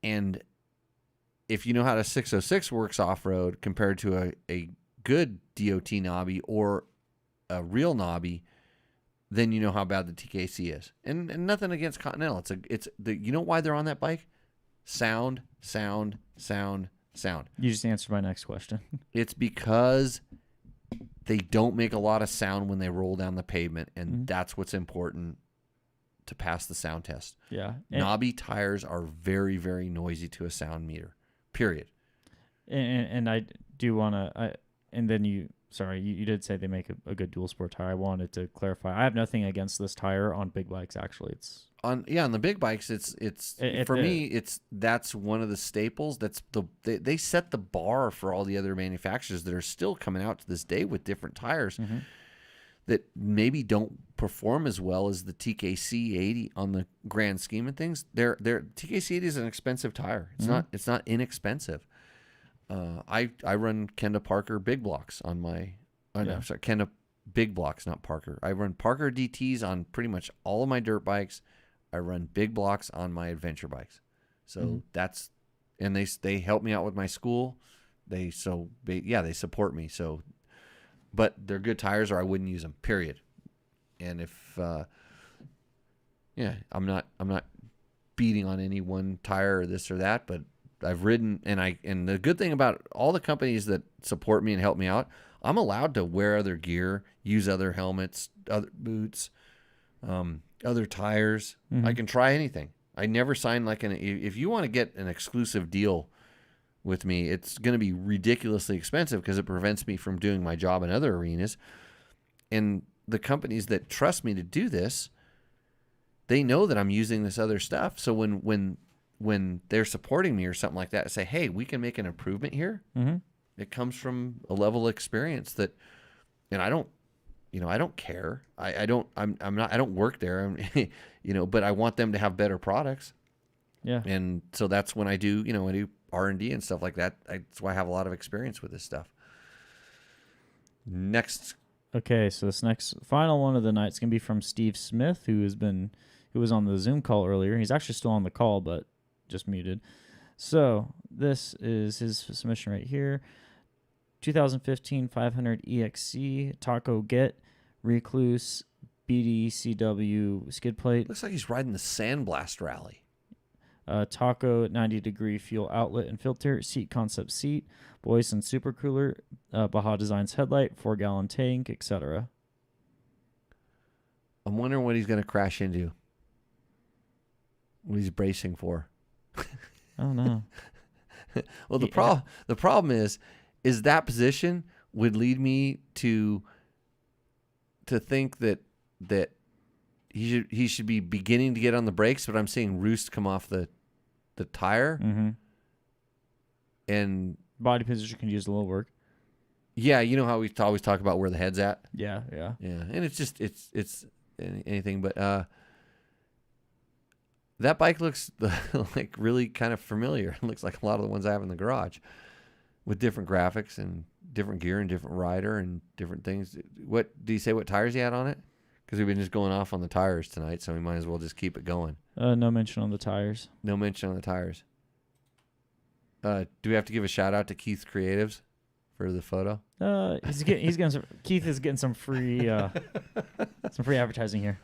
And if you know how the 606 works off-road compared to a good DOT knobby or a real knobby, then you know how bad the TKC is. And nothing against Continental. You know why they're on that bike? Sound. You just answered my next question. It's because they don't make a lot of sound when they roll down the pavement, and that's what's important to pass the sound test. Yeah. Knobby tires are very, very noisy to a sound meter, period. And I do want to, and then you did say they make a good dual sport tire. I wanted to clarify. I have nothing against this tire on big bikes, actually. It's on the big bikes, for me, that's one of the staples. They set the bar for all the other manufacturers that are still coming out to this day with different tires that maybe don't perform as well as the TKC 80 on the grand scheme of things. Their TKC 80 is an expensive tire. It's not inexpensive. I run Kenda Parker big blocks on my Kenda big blocks, not Parker. I run Parker DTs on pretty much all of my dirt bikes. I run big blocks on my adventure bikes. So and they help me out with my school. They support me. So, but they're good tires, or I wouldn't use them, period. And if I'm not beating on any one tire or this or that, but I've ridden, and the good thing about all the companies that support me and help me out, I'm allowed to wear other gear, use other helmets, other boots, other tires. I can try anything. I never sign if you want to get an exclusive deal with me, it's going to be ridiculously expensive because it prevents me from doing my job in other arenas. And the companies that trust me to do this, they know that I'm using this other stuff. So when they're supporting me or something like that, say, hey, we can make an improvement here. It comes from a level of experience and I don't care. I don't work there, but I want them to have better products. Yeah. And so that's when I do R&D and stuff like that. That's why I have a lot of experience with this stuff. Next. Okay, so this next final one of the night is going to be from Steve Smith, who was on the Zoom call earlier. He's actually still on the call, but just muted. So this is his submission right here. 2015 500 EXC Taco Get Recluse BDCW skid plate. Looks like he's riding the Sandblast Rally. Taco 90-degree fuel outlet and filter, seat concept seat, Boyson supercooler, Baja Designs headlight, 4-gallon tank, etc. I'm wondering what he's going to crash into. What he's bracing for. Oh no. Well, the problem is that position would lead me to think that he should be beginning to get on the brakes, but I'm seeing Roost come off the tire. And body position can use a little work. Yeah, you know how we always talk about where the head's at? Yeah. And it's anything but that bike looks like really kind of familiar. It looks like a lot of the ones I have in the garage with different graphics and different gear and different rider and different things. What do you say what tires he had on it? Because we've been just going off on the tires tonight, so we might as well just keep it going. No mention on the tires. No mention on the tires. Do we have to give a shout out to Keith's Creatives for the photo? Keith is getting some free advertising here.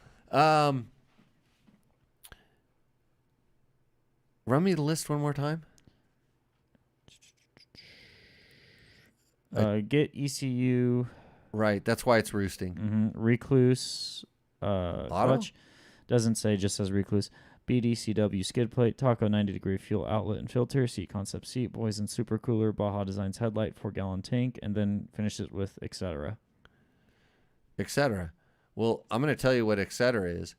Run me the list one more time. Get ECU. Right, that's why it's roosting. Recluse. Clutch. Doesn't say, just says Recluse. BDCW skid plate, Taco 90-degree fuel outlet and filter, seat concept seat, Boyson supercooler, Baja Designs headlight, 4-gallon tank, and then finish it with etc. Etc. Well, I'm going to tell you what etc. is.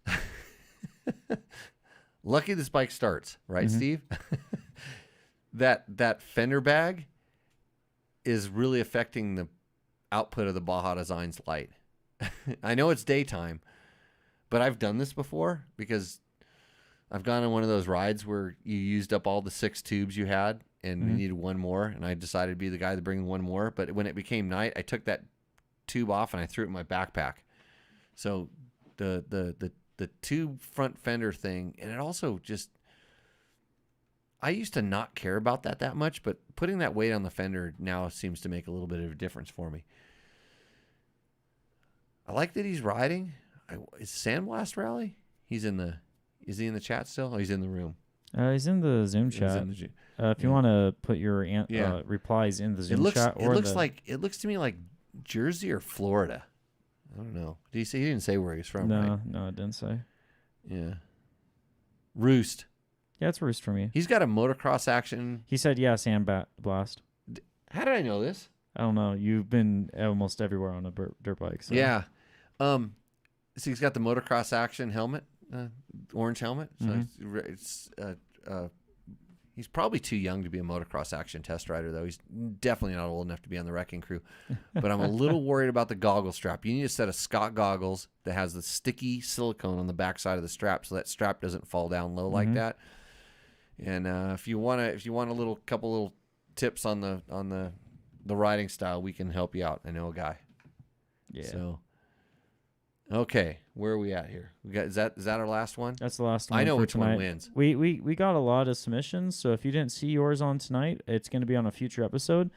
Lucky this bike starts, right, Steve? That fender bag is really affecting the output of the Baja Designs light. I know it's daytime, but I've done this before because I've gone on one of those rides where you used up all the 6 tubes you had and you needed one more, and I decided to be the guy to bring one more. But when it became night, I took that tube off and I threw it in my backpack. So the tube front fender thing, and it also just, I used to not care about that much, but putting that weight on the fender now seems to make a little bit of a difference for me. I like that he's riding. Is Sandblast Rally? Is he in the chat still? Oh, he's in the room. He's in the Zoom chat. If you want to put your replies in the Zoom chat, it looks to me like Jersey or Florida? I don't know. Did he say? He didn't say where he was from, No, right? no, it didn't say. Yeah. Roost. Yeah, it's Roost for me. He's got a motocross action. He said, yeah, Sandblast. How did I know this? I don't know. You've been almost everywhere on a dirt bike. So. Yeah. So he's got the motocross action helmet, orange helmet. So it's he's probably too young to be a motocross action test rider, though. He's definitely not old enough to be on the wrecking crew. But I'm a little worried about the goggle strap. You need a set of Scott goggles that has the sticky silicone on the backside of the strap, so that strap doesn't fall down low like that. And if you want a couple little tips on the riding style, we can help you out. I know a guy. Yeah. So. Okay, where are we at here? We got is that our last one? That's the last one. I know for which tonight. one wins. We got a lot of submissions, so if you didn't see yours on tonight, it's going to be on a future episode.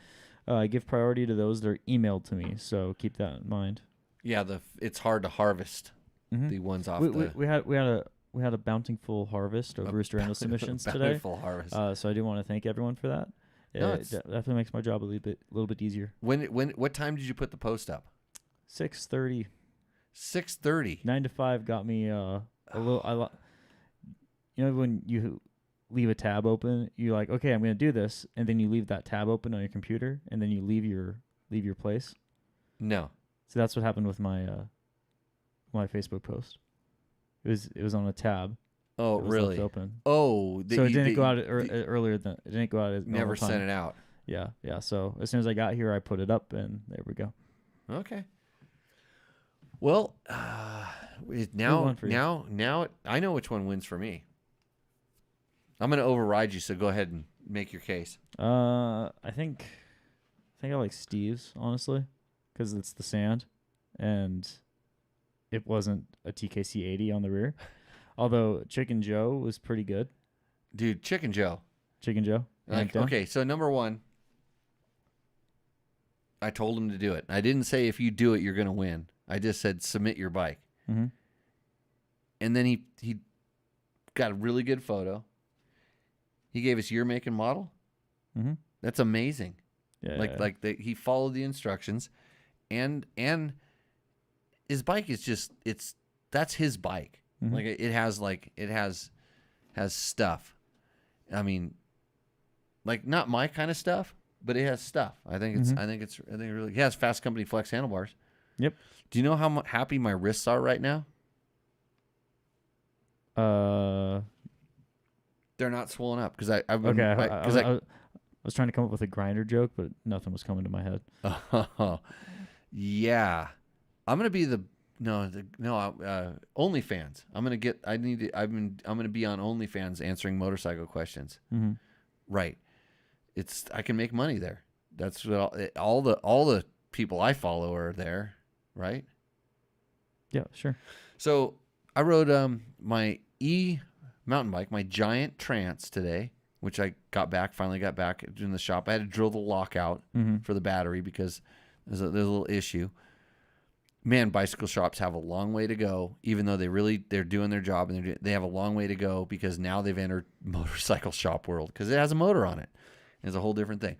I give priority to those that are emailed to me, so keep that in mind. Yeah, it's hard to harvest the ones off. We had a bountiful harvest of Rooster Endo submissions today. Bountiful harvest. So I do want to thank everyone for that. No, It definitely makes my job a little bit easier. What time did you put the post up? 6:30. 6:30. 9 to 5 got me a little. You know when you leave a tab open, you're like, okay, I'm gonna do this, and then you leave that tab open on your computer, and then you leave your place. No. So that's what happened with my my Facebook post. It was on a tab. Oh, it was really? left open. Oh, so it didn't go out earlier than it didn't go out. At never time. sent it out. Yeah. So as soon as I got here, I put it up, and there we go. Okay. Well, now I know which one wins for me. I'm going to override you, so go ahead and make your case. I think I like Steve's, honestly, because it's the sand, and it wasn't a TKC 80 on the rear. Although Chicken Joe was pretty good. Dude, Chicken Joe. Okay, so number one, I told him to do it. I didn't say if you do it, you're going to win. I just said submit your bike. Mm-hmm. And then he got a really good photo. He gave us year, make, and model. Mm-hmm. That's amazing. Yeah. He followed the instructions, and his bike is that's his bike. Mm-hmm. It has stuff. I mean, like not my kind of stuff, but it has stuff. I think it really has Fasst Company flex handlebars. Yep. Do you know how happy my wrists are right now? They're not swollen up because I was trying to come up with a grinder joke, but nothing was coming to my head. Yeah, I'm gonna be OnlyFans. I'm gonna be on OnlyFans answering motorcycle questions. Mm-hmm. Right. I can make money there. That's what all the people I follow are there, right? Yeah, sure. So I rode my mountain bike, my Giant Trance today, which I finally got back in the shop. I had to drill the lockout for the battery because there's a little issue. Man, bicycle shops have a long way to go, even though they're doing their job, and they have a long way to go because now they've entered motorcycle shop world because it has a motor on it. It's a whole different thing.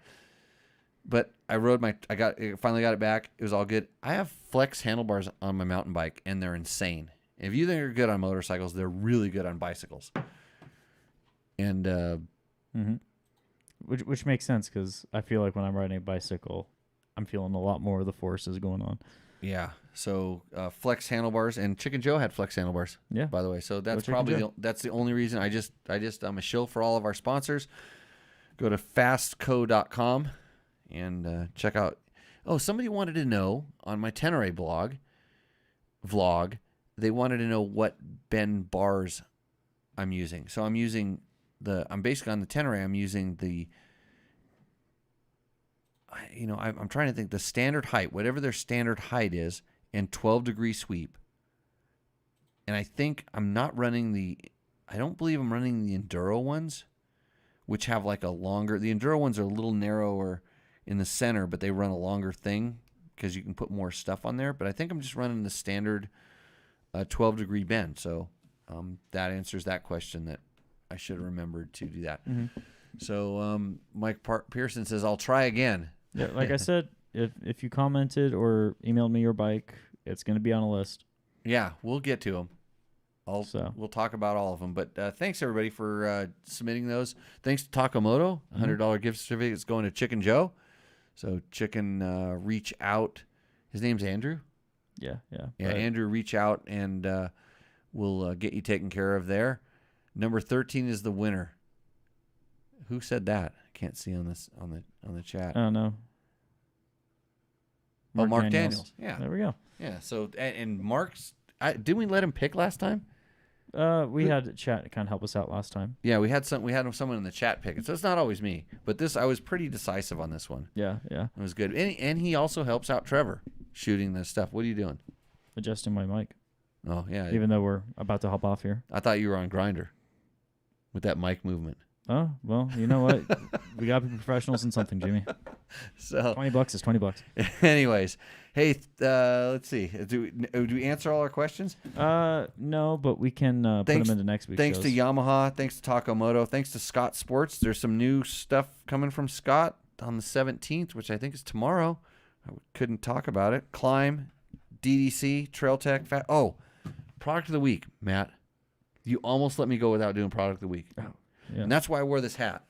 But I finally got it back. It was all good. I have flex handlebars on my mountain bike, and they're insane. If you think they're good on motorcycles, they're really good on bicycles. And which makes sense because I feel like when I'm riding a bicycle, I'm feeling a lot more of the forces going on. Yeah. So flex handlebars, and Chicken Joe had flex handlebars. Yeah. By the way, so that's probably that's the only reason. I'm a shill for all of our sponsors. Go to fastco.com and check out. Oh, somebody wanted to know on my Tenere vlog. They wanted to know what bend bars I'm using. So I'm basically on the Tenere. I'm using I'm trying to think the standard height, whatever their standard height is, and 12-degree sweep. And I don't believe I'm running the Enduro ones, which have like the Enduro ones are a little narrower in the center, but they run a longer thing because you can put more stuff on there. But I think I'm just running the standard 12-degree bend. So that answers that question that I should have remembered to do that. Mm-hmm. So Mike Pearson says, I'll try again. Yeah, like I said, if you commented or emailed me your bike, it's going to be on a list. Yeah, we'll get to them. We'll talk about all of them. But thanks, everybody, for submitting those. Thanks to Takamoto. $100 gift certificate is going to Chicken Joe. So Chicken, reach out. His name's Andrew? Yeah. Andrew, reach out, and we'll get you taken care of there. Number 13 is the winner. Who said that? I can't see on the chat. I don't know. Mark Daniels. Yeah. There we go. Yeah. So, and Mark's, didn't we let him pick last time? We had chat kind of help us out last time. Yeah, we had someone in the chat pick it. So it's not always me, but I was pretty decisive on this one. Yeah. It was good. And he also helps out Trevor shooting this stuff. What are you doing? Adjusting my mic. Oh, yeah. Even though we're about to hop off here. I thought you were on Grinder with that mic movement. Oh, well, you know what? We got to be professionals in something, Jimmy. So $20 is $20. Anyways, hey, let's see. Do we answer all our questions? No, but we can put them into next week's Thanks shows. to Yamaha. Thanks to Takamoto. Thanks to Scott Sports. There's some new stuff coming from Scott on the 17th, which I think is tomorrow. I couldn't talk about it. Climb, DDC, Trail Tech. Product of the week, Matt. You almost let me go without doing product of the week. Oh, yeah. And that's why I wore this hat.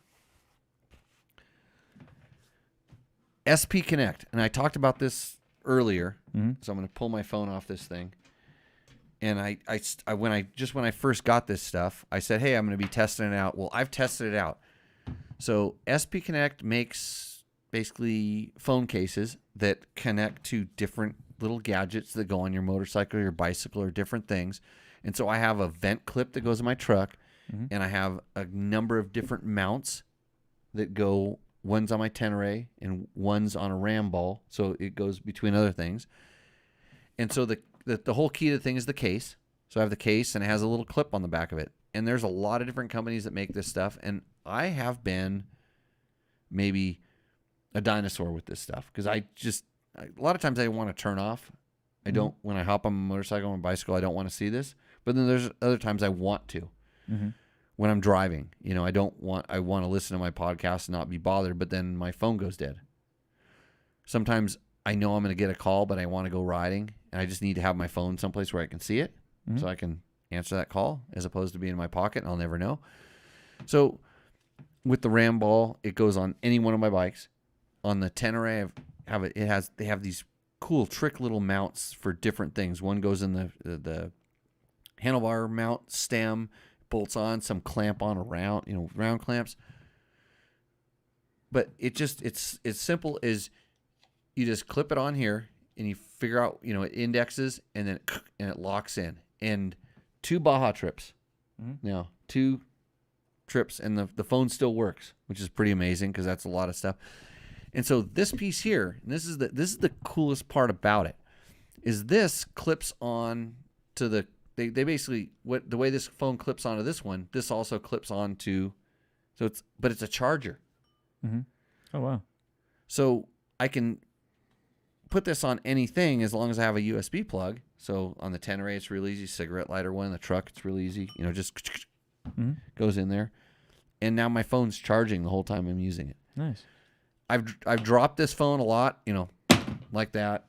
SP Connect. And I talked about this earlier. Mm-hmm. So I'm going to pull my phone off this thing. And when I first got this stuff, I said, hey, I'm going to be testing it out. Well, I've tested it out. So SP Connect makes basically phone cases that connect to different little gadgets that go on your motorcycle or your bicycle or different things. And so I have a vent clip that goes in my truck, and I have a number of different mounts that go. One's on my Tenere and one's on a ram ball, so it goes between other things. And so the whole key to the thing is the case. So I have the case, and it has a little clip on the back of it. And there's a lot of different companies that make this stuff, and I have been maybe a dinosaur with this stuff because a lot of times I want to turn off. I don't, when I hop on my motorcycle or my bicycle, I don't want to see this. But then there's other times I want to. When I'm driving, I want to listen to my podcast and not be bothered, but then my phone goes dead. Sometimes I know I'm going to get a call, but I want to go riding, and I just need to have my phone someplace where I can see it so I can answer that call as opposed to being in my pocket and I'll never know. So with the ram ball, it goes on any one of my bikes. On the Tenere, they have these cool trick little mounts for different things. One goes in the handlebar mount stem, bolts on, some clamp on around, round clamps. But it's as simple as you just clip it on here and you figure out, it indexes and then it locks in. And 2 Baja trips. Now, 2 trips and the phone still works, which is pretty amazing because that's a lot of stuff. And so this piece here, and this is the coolest part about it, is this clips on to the they basically the way this phone clips onto this one, this also clips onto, it's a charger. Oh wow! So I can put this on anything as long as I have a USB plug. So on the Tenere, it's real easy. Cigarette lighter one, the truck, it's real easy. Just goes in there, and now my phone's charging the whole time I'm using it. Nice. I've dropped this phone a lot, like that.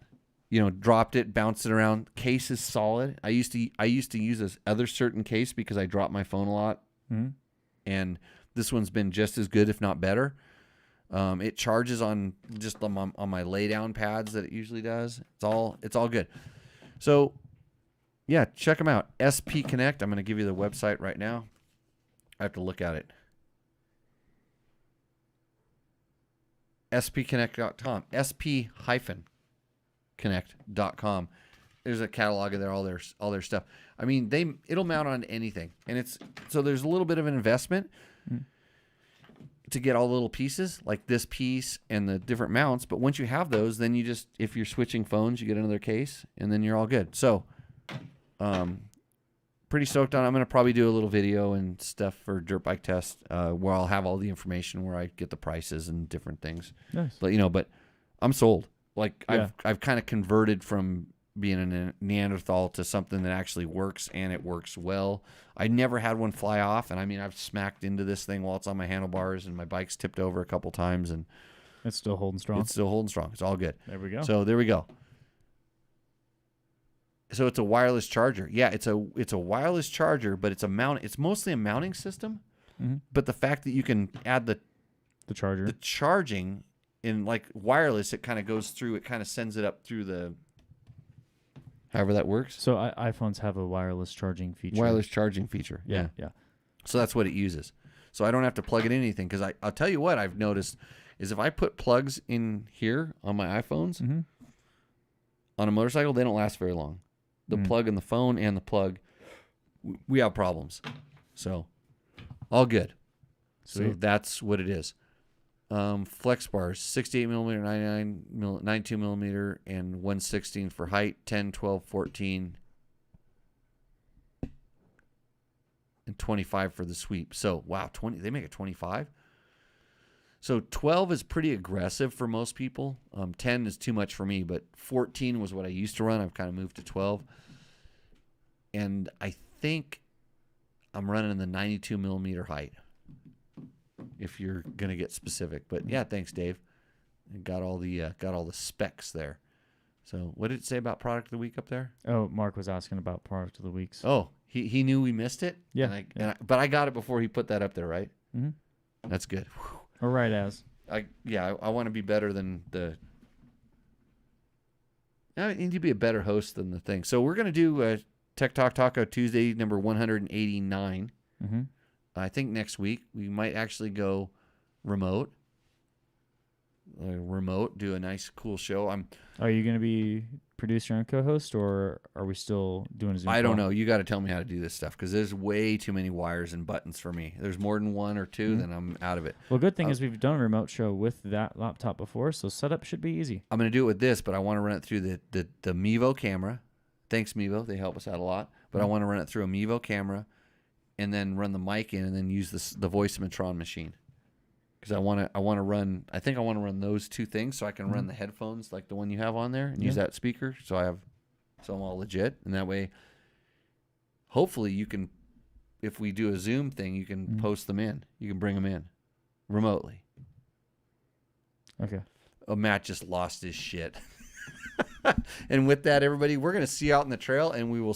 Dropped it, bounced it around. Case is solid. I used to use this other certain case because I dropped my phone a lot, and this one's been just as good, if not better. It charges on my lay down pads that it usually does. It's all good. So, yeah, check them out. SP Connect. I'm going to give you the website right now. I have to look at it. spconnect.com. sp-connect.com. There's a catalog of all their stuff. I mean, it'll mount on anything, and so there's a little bit of an investment to get all the little pieces like this piece and the different mounts. But once you have those, then you just, if you're switching phones, you get another case, and then you're all good. So, pretty stoked on it. I'm going to probably do a little video and stuff for Dirt Bike Test where I'll have all the information where I get the prices and different things. Nice. But I'm sold. Like Yeah. I've kind of converted from being a Neanderthal to something that actually works, and it works well. I never had one fly off, and I've smacked into this thing while it's on my handlebars, and my bike's tipped over a couple times, and It's still holding strong. It's still holding strong. It's all good. There we go. So there we go. So it's a wireless charger. Yeah, it's a wireless charger, but it's mostly a mounting system. Mm-hmm. But the fact that you can add the charger, the charging in like wireless, it kind of goes through. It kind of sends it up through the. However that works. So iPhones have a wireless charging feature. Wireless charging feature. Yeah. So that's what it uses. So I don't have to plug it in anything because I'll tell you what I've noticed is if I put plugs in here on my iPhones on a motorcycle, they don't last very long. The plug in the phone and the plug, we have problems. So all good. Sweet. So that's what it is. Flex bars, 68 millimeter, 92 millimeter, and 116 for height, 10, 12, 14, and 25 for the sweep. So, wow, 20. They make it 25. So 12 is pretty aggressive for most people. 10 is too much for me, but 14 was what I used to run. I've kind of moved to 12. And I think I'm running the 92 millimeter height, if you're going to get specific. But yeah, thanks, Dave. Got all the specs there. So what did it say about product of the week up there? Oh, Mark was asking about product of the weeks. Oh, he knew we missed it? Yeah. But I got it before he put that up there, right? Mm-hmm. That's good. Whew. All right, I want to be better than the... I need to be a better host than the thing. So we're going to do Tech Talk Taco Tuesday, number 189. Mm-hmm. I think next week we might actually go remote. Do a nice, cool show. Are you going to be producer and co-host, or are we still doing a Zoom I don't call? know. You got to tell me how to do this stuff because there's way too many wires and buttons for me. There's more than one or two, then I'm out of it. Well, good thing is we've done a remote show with that laptop before, so setup should be easy. I'm going to do it with this, but I want to run it through the Mevo camera. Thanks, Mevo. They help us out a lot. But I want to run it through a Mevo camera and then run the mic in and then use the voice Matron machine. Because I want to run those two things so I can run the headphones like the one you have on there and use that speaker so I'm all legit, and that way hopefully you can, if we do a Zoom thing, you can post them in. You can bring them in remotely. Okay. Oh, Matt just lost his shit. And with that, everybody, we're going to see you out in the trail, and we will